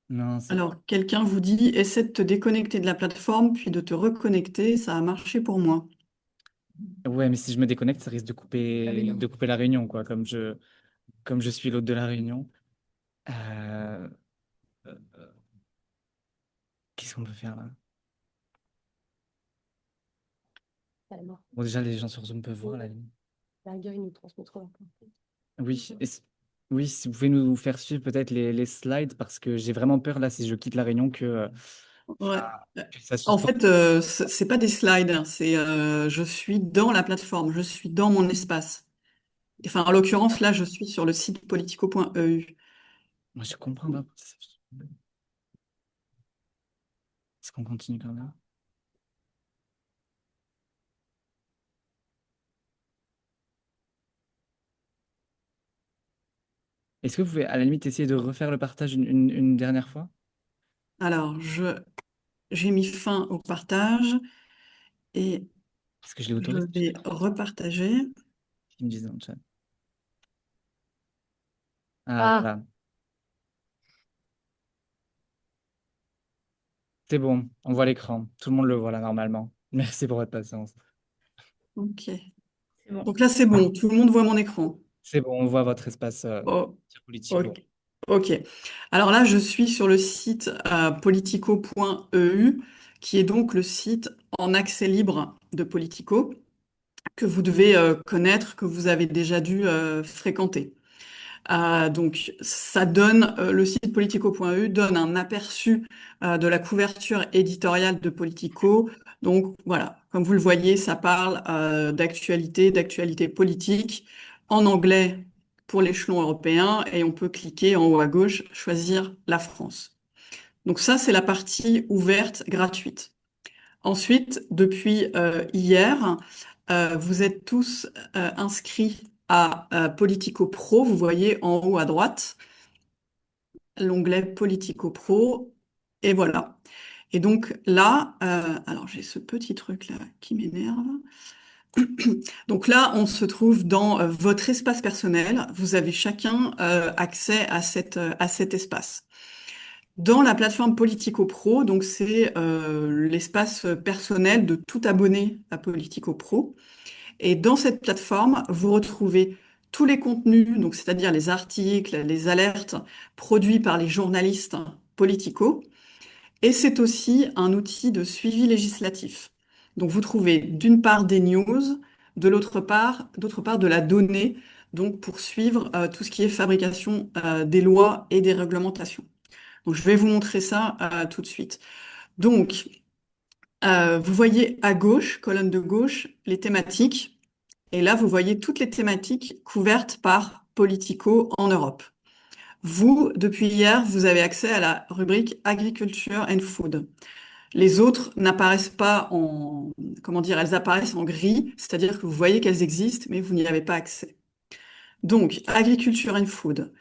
Non, c'est. Alors, quelqu'un vous dit, essaie de te déconnecter de la plateforme, puis de te reconnecter. Ça a marché pour moi. Ouais, mais si je me déconnecte, ça risque non. de couper la réunion, quoi, comme je suis l'hôte de la réunion. Euh, euh, Qu'est-ce qu'on peut faire là? Bon, déjà, les gens sur Zoom peuvent voir la ligne. La gueule, il nous transmettra. Oui, oui, si vous pouvez nous faire suivre peut-être les slides, parce que j'ai vraiment peur là, si je quitte la réunion, Ouais. que ça En suspende. fait, c'est pas des slides, hein, c'est je suis dans la plateforme, je suis dans mon espace. Enfin, en l'occurrence, là, je suis sur le site politico.eu. Moi, je comprends pas. Est-ce qu'on continue quand même? Est-ce que vous pouvez à la limite essayer de refaire le partage une dernière fois? Alors, j'ai mis fin au partage et Parce que je l'ai je autorisé. vais repartager. Ils me disent dans le chat. Ah, Ah, voilà. C'est bon, on voit l'écran. Tout le monde le voit là normalement. Merci pour votre patience. Ok. c'est bon. Donc là, c'est bon, tout le monde voit mon écran. C'est bon, on voit votre espace Oh, politico. ok. Ok. Alors là, je suis sur le site politico.eu, qui est donc le site en accès libre de Politico, que vous devez connaître, que vous avez déjà dû fréquenter. Donc, ça donne, le site politico.eu donne un aperçu de la couverture éditoriale de Politico. Donc, voilà, comme vous le voyez, ça parle d'actualité politique en anglais pour l'échelon européen et on peut cliquer en haut à gauche, choisir la France. Donc ça, c'est la partie ouverte gratuite. Ensuite, depuis hier, vous êtes tous inscrits à Politico Pro. Vous voyez en haut à droite l'onglet Politico Pro. Et voilà. Et donc là, alors j'ai ce petit truc là qui m'énerve. Donc là, on se trouve dans votre espace personnel. Vous avez chacun accès à cet espace. Dans la plateforme Politico Pro, donc c'est l'espace personnel de tout abonné à Politico Pro. Et dans cette plateforme, vous retrouvez tous les contenus, donc c'est-à-dire les articles, les alertes produits par les journalistes Politico. Et c'est aussi un outil de suivi législatif. Donc vous trouvez d'une part des news, d'autre part de la donnée, donc pour suivre tout ce qui est fabrication des lois et des réglementations. Donc je vais vous montrer ça tout de suite. Donc vous voyez à gauche, colonne de gauche, les thématiques. Et là, vous voyez toutes les thématiques couvertes par Politico en Europe. Vous, depuis hier, vous avez accès à la rubrique Agriculture and Food. Les autres n'apparaissent pas en, comment dire, elles apparaissent en gris, c'est-à-dire que vous voyez qu'elles existent, mais vous n'y avez pas accès. Donc, Agriculture and Food.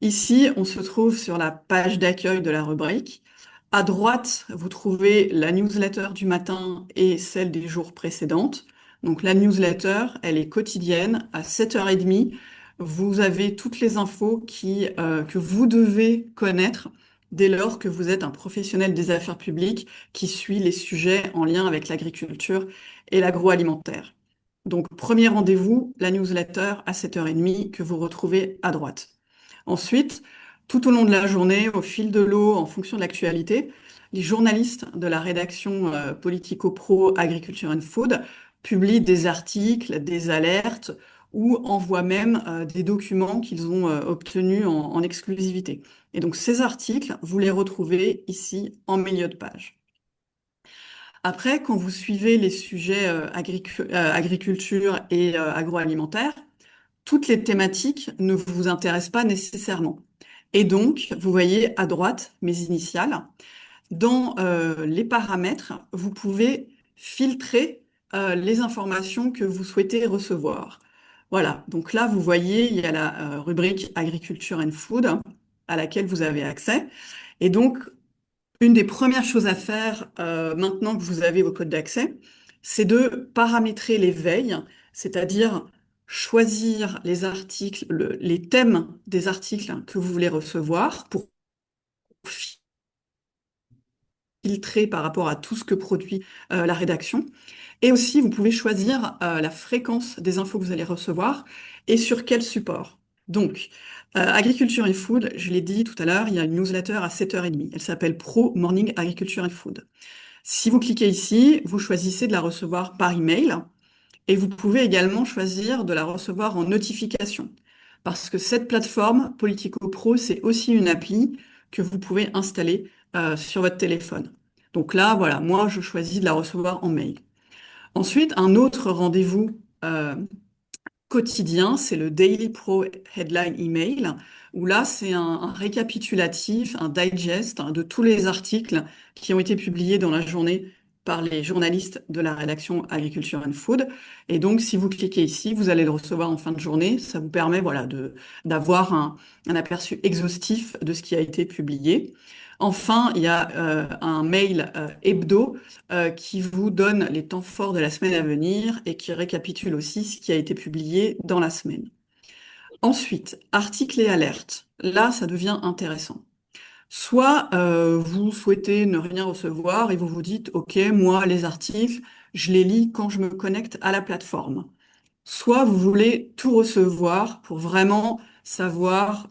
Ici, on se trouve sur la page d'accueil de la rubrique. À droite, vous trouvez la newsletter du matin et celle des jours précédentes. Donc la newsletter, elle est quotidienne à 7h30. Vous avez toutes les infos que vous devez connaître dès lors que vous êtes un professionnel des affaires publiques qui suit les sujets en lien avec l'agriculture et l'agroalimentaire. Donc premier rendez-vous, la newsletter à 7h30 que vous retrouvez à droite. Ensuite, tout au long de la journée, au fil de l'eau, en fonction de l'actualité, les journalistes de la rédaction Politico Pro Agriculture and Food publient des articles, des alertes ou envoient même des documents qu'ils ont obtenus en exclusivité. Et donc ces articles, vous les retrouvez ici en milieu de page. Après, quand vous suivez les sujets agriculture et agroalimentaire, toutes les thématiques ne vous intéressent pas nécessairement. Et donc, vous voyez à droite mes initiales. Dans les paramètres, vous pouvez filtrer les informations que vous souhaitez recevoir. Voilà, donc là, vous voyez, il y a la rubrique Agriculture and Food à laquelle vous avez accès. Et donc, une des premières choses à faire maintenant que vous avez vos codes d'accès, c'est de paramétrer les veilles, c'est-à-dire choisir les articles, les thèmes des articles que vous voulez recevoir pour filtrer par rapport à tout ce que produit la rédaction. Et aussi, vous pouvez choisir la fréquence des infos que vous allez recevoir et sur quel support. Donc, Agriculture and Food, je l'ai dit tout à l'heure, il y a une newsletter à 7h30. Elle s'appelle Pro Morning Agriculture and Food. Si vous cliquez ici, vous choisissez de la recevoir par email et vous pouvez également choisir de la recevoir en notification. Parce que cette plateforme, Politico Pro, c'est aussi une appli que vous pouvez installer sur votre téléphone. Donc là, voilà, moi, je choisis de la recevoir en mail. Ensuite, un autre rendez-vous quotidien, c'est le Daily Pro Headline Email, où là, c'est un récapitulatif, un digest de tous les articles qui ont été publiés dans la journée par les journalistes de la rédaction Agriculture and Food. Et donc, si vous cliquez ici, vous allez le recevoir en fin de journée. Ça vous permet, voilà, d'avoir un aperçu exhaustif de ce qui a été publié. Enfin, il y a un mail hebdo qui vous donne les temps forts de la semaine à venir et qui récapitule aussi ce qui a été publié dans la semaine. Ensuite, articles et alertes. Là, ça devient intéressant. Soit vous souhaitez ne rien recevoir et vous vous dites, OK, moi, les articles, je les lis quand je me connecte à la plateforme. Soit vous voulez tout recevoir pour vraiment savoir,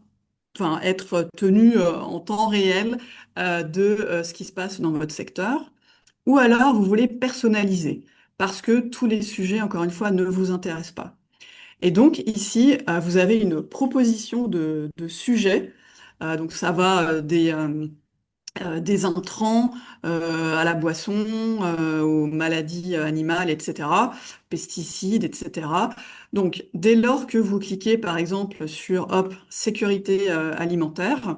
enfin, être tenu en temps réel de ce qui se passe dans votre secteur. Ou alors vous voulez personnaliser parce que tous les sujets, encore une fois, ne vous intéressent pas. Et donc ici, vous avez une proposition de sujets. Donc ça va des intrants à la boisson, aux maladies animales, etc., pesticides, etc. Donc dès lors que vous cliquez par exemple sur hop, sécurité alimentaire,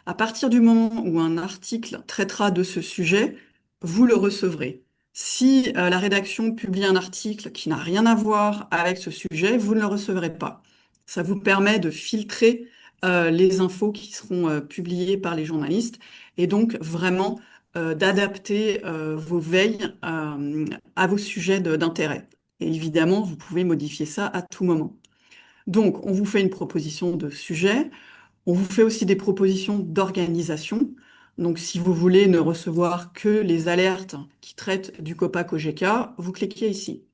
à partir du moment où un article traitera de ce sujet, vous le recevrez. Si la rédaction publie un article qui n'a rien à voir avec ce sujet, vous ne le recevrez pas. Ça vous permet de filtrer les infos qui seront publiées par les journalistes et donc vraiment d'adapter vos veilles à vos sujets d'intérêt. Et évidemment, vous pouvez modifier ça à tout moment. Donc, on vous fait une proposition de sujet, on vous fait aussi des propositions d'organisation. Donc, si vous voulez ne recevoir que les alertes qui traitent du COPA-COGECA, vous cliquez ici.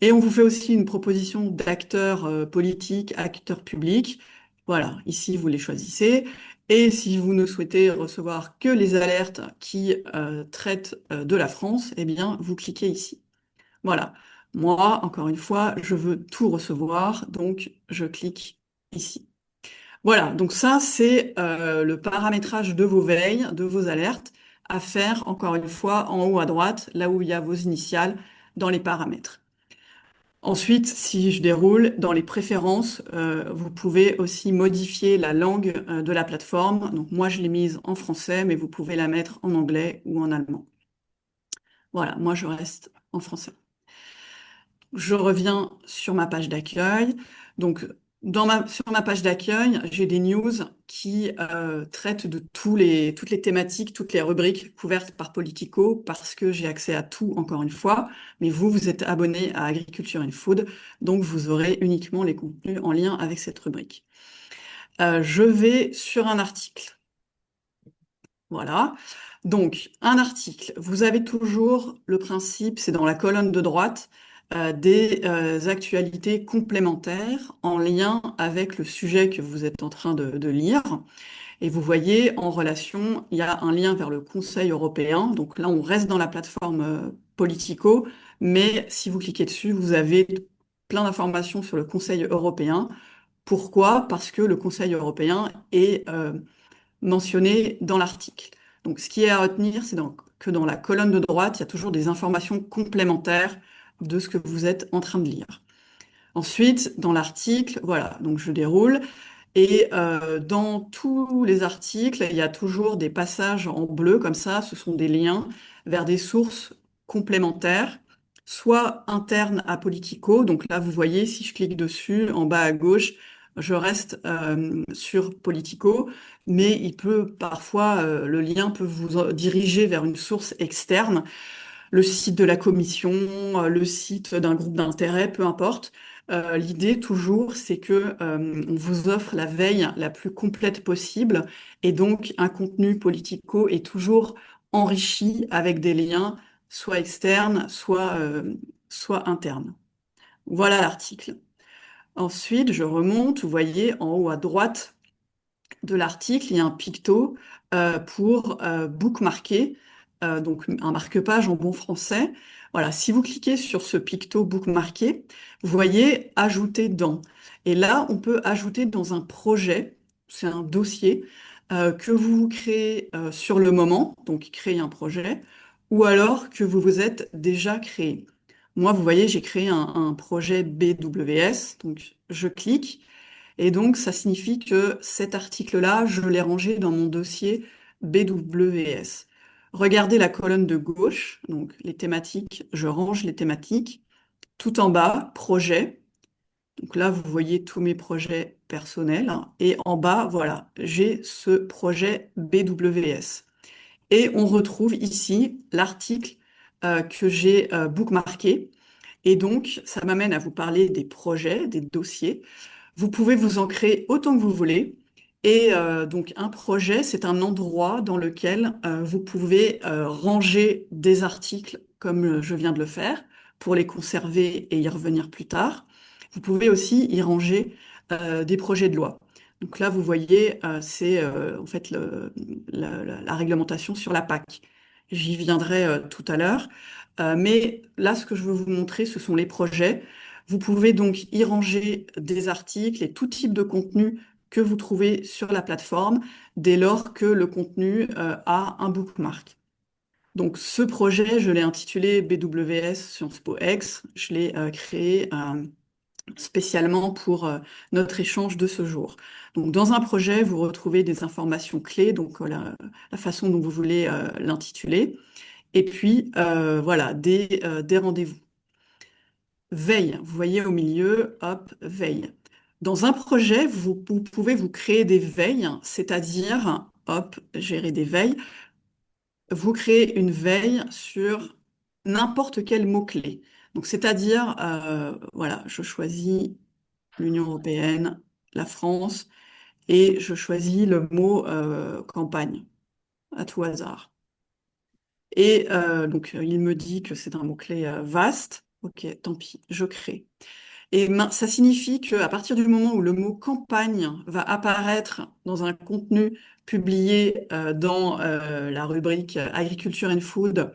Et on vous fait aussi une proposition d'acteurs politiques, acteurs publics. Voilà, ici, vous les choisissez. Et si vous ne souhaitez recevoir que les alertes qui traitent de la France, eh bien, vous cliquez ici. Voilà. Moi, encore une fois, je veux tout recevoir, donc je clique ici. Voilà, donc ça, c'est le paramétrage de vos veilles, de vos alertes, à faire, encore une fois, en haut à droite, là où il y a vos initiales, dans les paramètres. Ensuite, si je déroule, dans les préférences, vous pouvez aussi modifier la langue de la plateforme. Donc moi, je l'ai mise en français, mais vous pouvez la mettre en anglais ou en allemand. Voilà, moi, je reste en français. Je reviens sur ma page d'accueil. Donc, sur ma page d'accueil, j'ai des news qui traitent de toutes les thématiques, toutes les rubriques couvertes par Politico, parce que j'ai accès à tout, encore une fois. Mais vous, vous êtes abonné à Agriculture and Food, donc vous aurez uniquement les contenus en lien avec cette rubrique. Je vais sur un article. Voilà. Donc, un article, vous avez toujours le principe, c'est dans la colonne de droite, des actualités complémentaires en lien avec le sujet que vous êtes en train de lire. Et vous voyez, en relation, il y a un lien vers le Conseil européen. Donc là, on reste dans la plateforme Politico, mais si vous cliquez dessus, vous avez plein d'informations sur le Conseil européen. Pourquoi? Parce que le Conseil européen est mentionné dans l'article. Donc, ce qui est à retenir, c'est que dans la colonne de droite, il y a toujours des informations complémentaires de ce que vous êtes en train de lire. Ensuite, dans l'article, voilà, donc je déroule. Et dans tous les articles, il y a toujours des passages en bleu, comme ça, ce sont des liens vers des sources complémentaires, soit internes à Politico. Donc là, vous voyez, si je clique dessus, en bas à gauche, je reste sur Politico, mais il peut parfois, le lien peut vous diriger vers une source externe, le site de la commission, le site d'un groupe d'intérêt, peu importe. L'idée toujours, c'est que on vous offre la veille la plus complète possible et donc un contenu Politico est toujours enrichi avec des liens soit externes, soit internes. Voilà l'article. Ensuite, je remonte, vous voyez en haut à droite de l'article, il y a un picto pour bookmarker, donc un marque-page en bon français. Voilà, si vous cliquez sur ce picto bookmarker, vous voyez ajouter dans. Et là, on peut ajouter dans un projet, c'est un dossier que vous créez sur le moment, donc créer un projet, ou alors que vous vous êtes déjà créé. Moi, vous voyez, j'ai créé un projet BWS, donc je clique. Et donc, ça signifie que cet article-là, je l'ai rangé dans mon dossier BWS. Regardez la colonne de gauche, donc les thématiques, je range les thématiques. Tout en bas, projet. Donc là, vous voyez tous mes projets personnels. Et en bas, voilà, j'ai ce projet BWS. Et on retrouve ici l'article que j'ai bookmarké. Et donc, ça m'amène à vous parler des projets, des dossiers. Vous pouvez vous en créer autant que vous voulez. Et donc, un projet, c'est un endroit dans lequel vous pouvez ranger des articles comme je viens de le faire pour les conserver et y revenir plus tard. Vous pouvez aussi y ranger des projets de loi. Donc là, vous voyez, c'est en fait la réglementation sur la PAC. J'y viendrai tout à l'heure. Mais là, ce que je veux vous montrer, ce sont les projets. Vous pouvez donc y ranger des articles et tout type de contenu que vous trouvez sur la plateforme dès lors que le contenu a un bookmark. Donc ce projet, je l'ai intitulé BWS Sciences Po X. Je l'ai créé spécialement pour notre échange de ce jour. Donc dans un projet, vous retrouvez des informations clés, donc la façon dont vous voulez l'intituler. Et puis, voilà, des rendez-vous. Veille, vous voyez au milieu, hop, veille. Dans un projet, vous pouvez vous créer des veilles, c'est-à-dire, hop, gérer des veilles. Vous créez une veille sur n'importe quel mot-clé. Donc, c'est-à-dire, voilà, je choisis l'Union européenne, la France, et je choisis le mot campagne, à tout hasard. Et donc, il me dit que c'est un mot-clé vaste. Ok, tant pis, je crée. Et ça signifie qu'à partir du moment où le mot campagne va apparaître dans un contenu publié dans la rubrique Agriculture and Food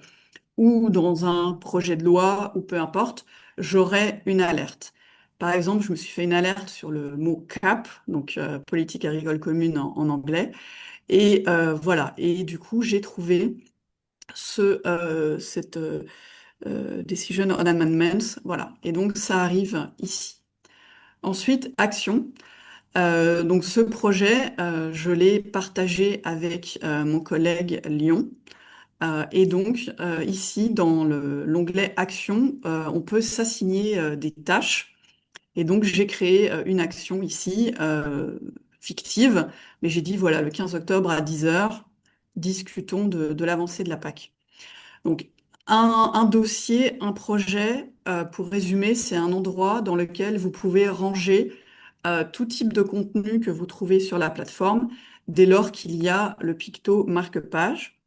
ou dans un projet de loi ou peu importe, j'aurai une alerte. Par exemple, je me suis fait une alerte sur le mot CAP, donc politique agricole commune en anglais. Et voilà. Et du coup, j'ai trouvé cette Decision on Amendments. Voilà. Et donc, ça arrive ici. Ensuite, action. Donc ce projet, je l'ai partagé avec mon collègue Lyon. Et donc ici, dans l'onglet Action, on peut s'assigner des tâches. Et donc j'ai créé une action ici, fictive, mais j'ai dit, voilà, le 15 octobre à 10 heures, discutons de l'avancée de la PAC. Donc, un dossier, un projet, pour résumer, c'est un endroit dans lequel vous pouvez ranger tout type de contenu que vous trouvez sur la plateforme, dès lors qu'il y a le picto marque-page.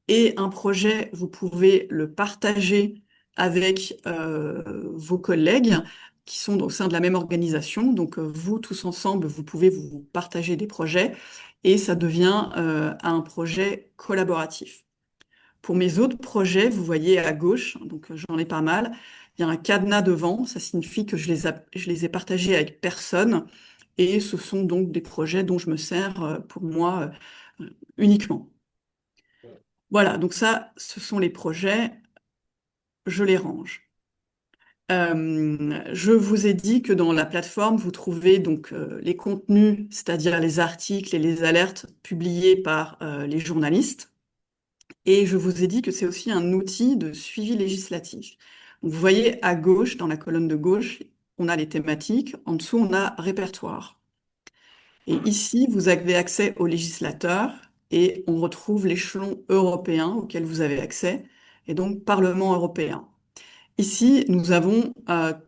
Et un projet, vous pouvez le partager avec vos collègues qui sont au sein de la même organisation. Donc, vous, tous ensemble, vous pouvez vous partager des projets et ça devient un projet collaboratif. Pour mes autres projets, vous voyez à gauche, donc j'en ai pas mal, il y a un cadenas devant, ça signifie que je les ai partagés avec personne, et ce sont donc des projets dont je me sers pour moi uniquement. Voilà, donc ça, ce sont les projets, je les range. Je vous ai dit que dans la plateforme, vous trouvez donc les contenus, c'est-à-dire les articles et les alertes publiés par les journalistes. Et je vous ai dit que c'est aussi un outil de suivi législatif. Donc, vous voyez à gauche, dans la colonne de gauche, on a les thématiques, en dessous on a répertoire. Et ici, vous avez accès aux législateurs et on retrouve l'échelon européen auquel vous avez accès, et donc Parlement européen. Ici, nous avons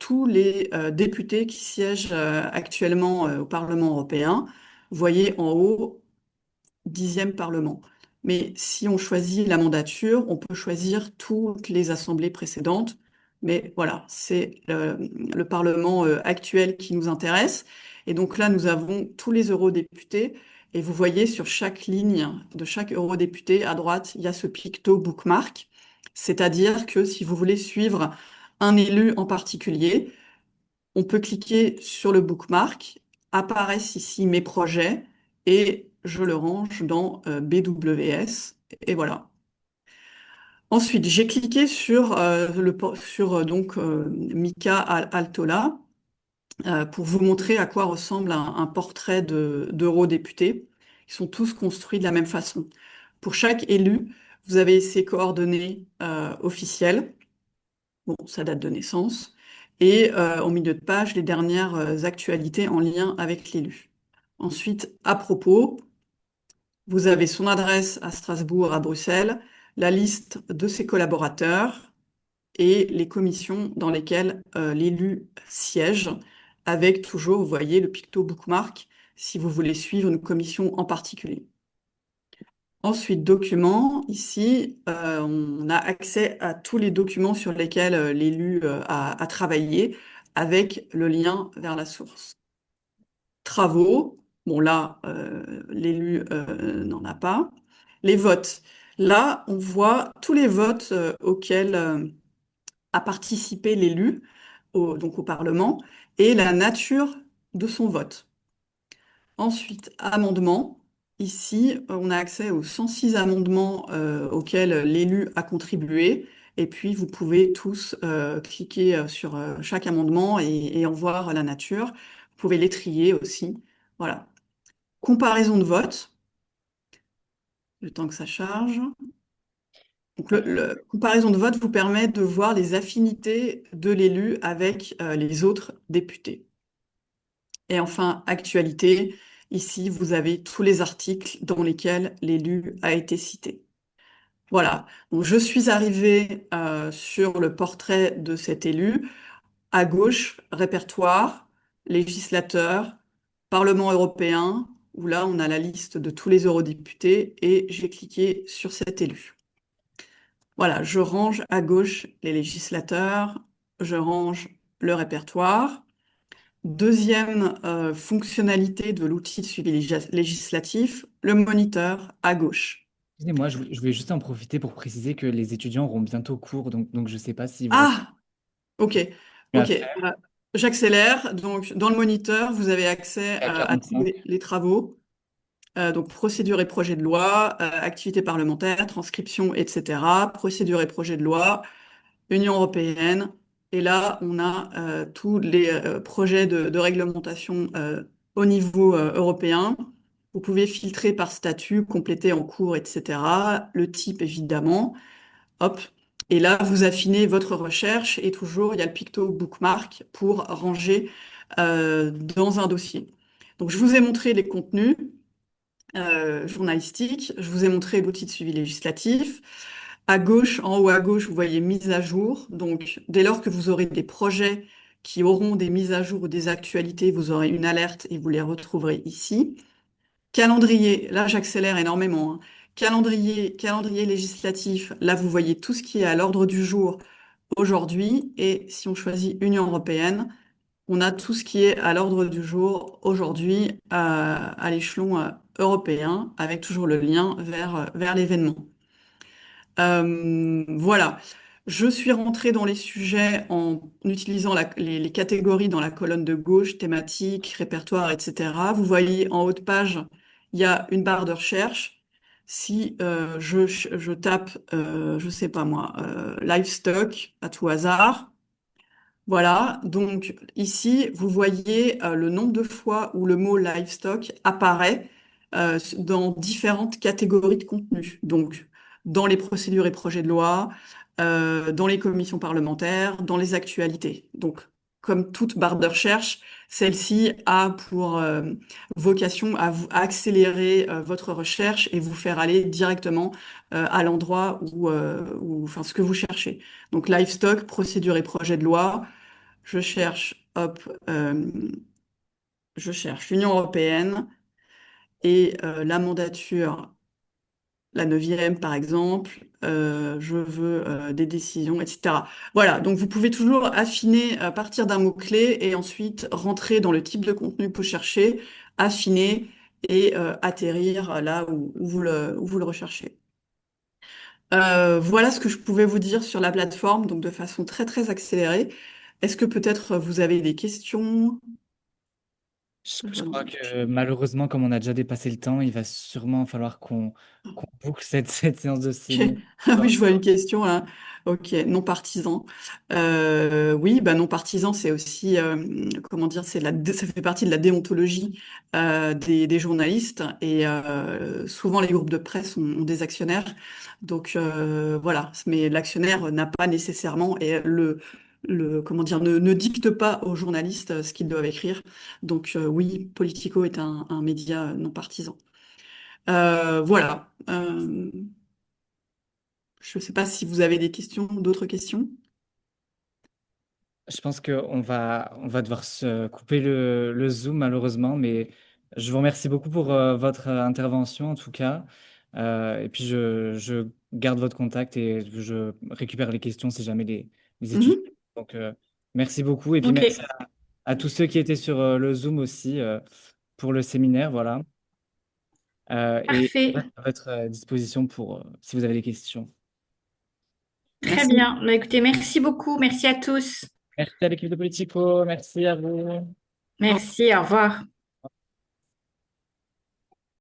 tous les députés qui siègent actuellement au Parlement européen. Vous voyez en haut, 10e Parlement. Mais si on choisit la mandature, on peut choisir toutes les assemblées précédentes. Mais voilà, c'est le Parlement actuel qui nous intéresse. Et donc là, nous avons tous les eurodéputés. Et vous voyez sur chaque ligne de chaque eurodéputé, à droite, il y a ce picto bookmark. C'est-à-dire que si vous voulez suivre un élu en particulier, on peut cliquer sur le bookmark, apparaissent ici mes projets et je le range dans BWS et voilà. Ensuite, j'ai cliqué sur, Mika Altola pour vous montrer à quoi ressemble un portrait d'eurodéputé. Ils sont tous construits de la même façon. Pour chaque élu, vous avez ses coordonnées officielles. Bon, sa date de naissance, et en milieu de page, les dernières actualités en lien avec l'élu. Ensuite, à propos, vous avez son adresse à Strasbourg, à Bruxelles, la liste de ses collaborateurs et les commissions dans lesquelles l'élu siège, avec toujours, vous voyez, le picto bookmark, si vous voulez suivre une commission en particulier. Ensuite, documents. Ici, on a accès à tous les documents sur lesquels l'élu a travaillé avec le lien vers la source. Travaux. Bon, là, l'élu n'en a pas. Les votes. Là, on voit tous les votes auxquels a participé l'élu, donc au Parlement, et la nature de son vote. Ensuite, amendements. Ici, on a accès aux 106 amendements auxquels l'élu a contribué. Et puis, vous pouvez tous cliquer sur chaque amendement et en voir la nature. Vous pouvez les trier aussi. Voilà. Comparaison de vote. Le temps que ça charge. Donc, la comparaison de vote vous permet de voir les affinités de l'élu avec les autres députés. Et enfin, actualité, ici, vous avez tous les articles dans lesquels l'élu a été cité. Voilà, donc je suis arrivée sur le portrait de cet élu. À gauche, répertoire, législateur, Parlement européen, où là, on a la liste de tous les eurodéputés et j'ai cliqué sur cet élu. Voilà, je range à gauche les législateurs, je range le répertoire. Deuxième fonctionnalité de l'outil de suivi législatif, le moniteur à gauche. Excusez-moi, je voulais juste en profiter pour préciser que les étudiants auront bientôt cours, donc je ne sais pas si vous restez Ah, ok, à ok. faire J'accélère. Donc, dans le moniteur, vous avez accès à à tous 45. les travaux. Donc, procédure et projet de loi, activités parlementaires, transcription, etc. Procédure et projet de loi, Union européenne. Et là, on a tous les projets de réglementation au niveau européen. Vous pouvez filtrer par statut, compléter en cours, etc. Le type, évidemment. Hop. Et là, vous affinez votre recherche et toujours, il y a le picto bookmark pour ranger dans un dossier. Donc, je vous ai montré les contenus journalistiques, je vous ai montré l'outil de suivi législatif. À gauche, en haut à gauche, vous voyez mise à jour. Donc, dès lors que vous aurez des projets qui auront des mises à jour ou des actualités, vous aurez une alerte et vous les retrouverez ici. Calendrier, là j'accélère énormément, hein. Calendrier législatif, là vous voyez tout ce qui est à l'ordre du jour aujourd'hui. Et si on choisit Union européenne, on a tout ce qui est à l'ordre du jour aujourd'hui à l'échelon européen, avec toujours le lien vers l'événement. Voilà. Je suis rentrée dans les sujets en utilisant les catégories dans la colonne de gauche, thématique, répertoire, etc. Vous voyez en haut de page, il y a une barre de recherche. Si je tape, je sais pas moi, livestock à tout hasard, voilà, donc ici, vous voyez le nombre de fois où le mot livestock apparaît dans différentes catégories de contenu. Donc, dans les procédures et projets de loi, dans les commissions parlementaires, dans les actualités. Donc, comme toute barre de recherche, celle-ci a pour vocation à accélérer votre recherche et vous faire aller directement à l'endroit enfin, ce que vous cherchez. Donc, livestock, procédures et projets de loi. Je cherche, hop, je cherche l'Union européenne et la mandature, la neuvième par exemple. Je veux des décisions, etc. Voilà, donc vous pouvez toujours affiner à partir d'un mot-clé et ensuite rentrer dans le type de contenu que vous cherchez, affiner et atterrir là où vous le recherchez. Voilà ce que je pouvais vous dire sur la plateforme, donc de façon très très accélérée. Est-ce que peut-être vous avez des questions? Je crois que malheureusement, comme on a déjà dépassé le temps, il va sûrement falloir qu'on boucle cette séance de Ok. séminaire. Ah oui, je vois une question là. Ok, non partisan. Oui, bah non partisan, c'est aussi, comment dire, ça fait partie de la déontologie des journalistes et souvent les groupes de presse ont des actionnaires. Donc voilà, mais l'actionnaire n'a pas nécessairement et comment dire, ne dicte pas aux journalistes ce qu'ils doivent écrire. Donc oui, Politico est un média non partisan. Voilà. Je ne sais pas si vous avez des questions, d'autres questions. Je pense qu'on va devoir se couper le Zoom malheureusement, mais je vous remercie beaucoup pour votre intervention en tout cas. Et puis je garde votre contact et je récupère les questions si jamais les étudiants. Mhm. Donc merci beaucoup et puis Ok, merci à tous ceux qui étaient sur le Zoom aussi pour le séminaire, voilà. Et je Parfait, reste à votre disposition pour si vous avez des questions. très merci. bien. Bah, écoutez, merci beaucoup, merci à tous. Merci à l'équipe de Politico, merci à vous. Merci, au revoir.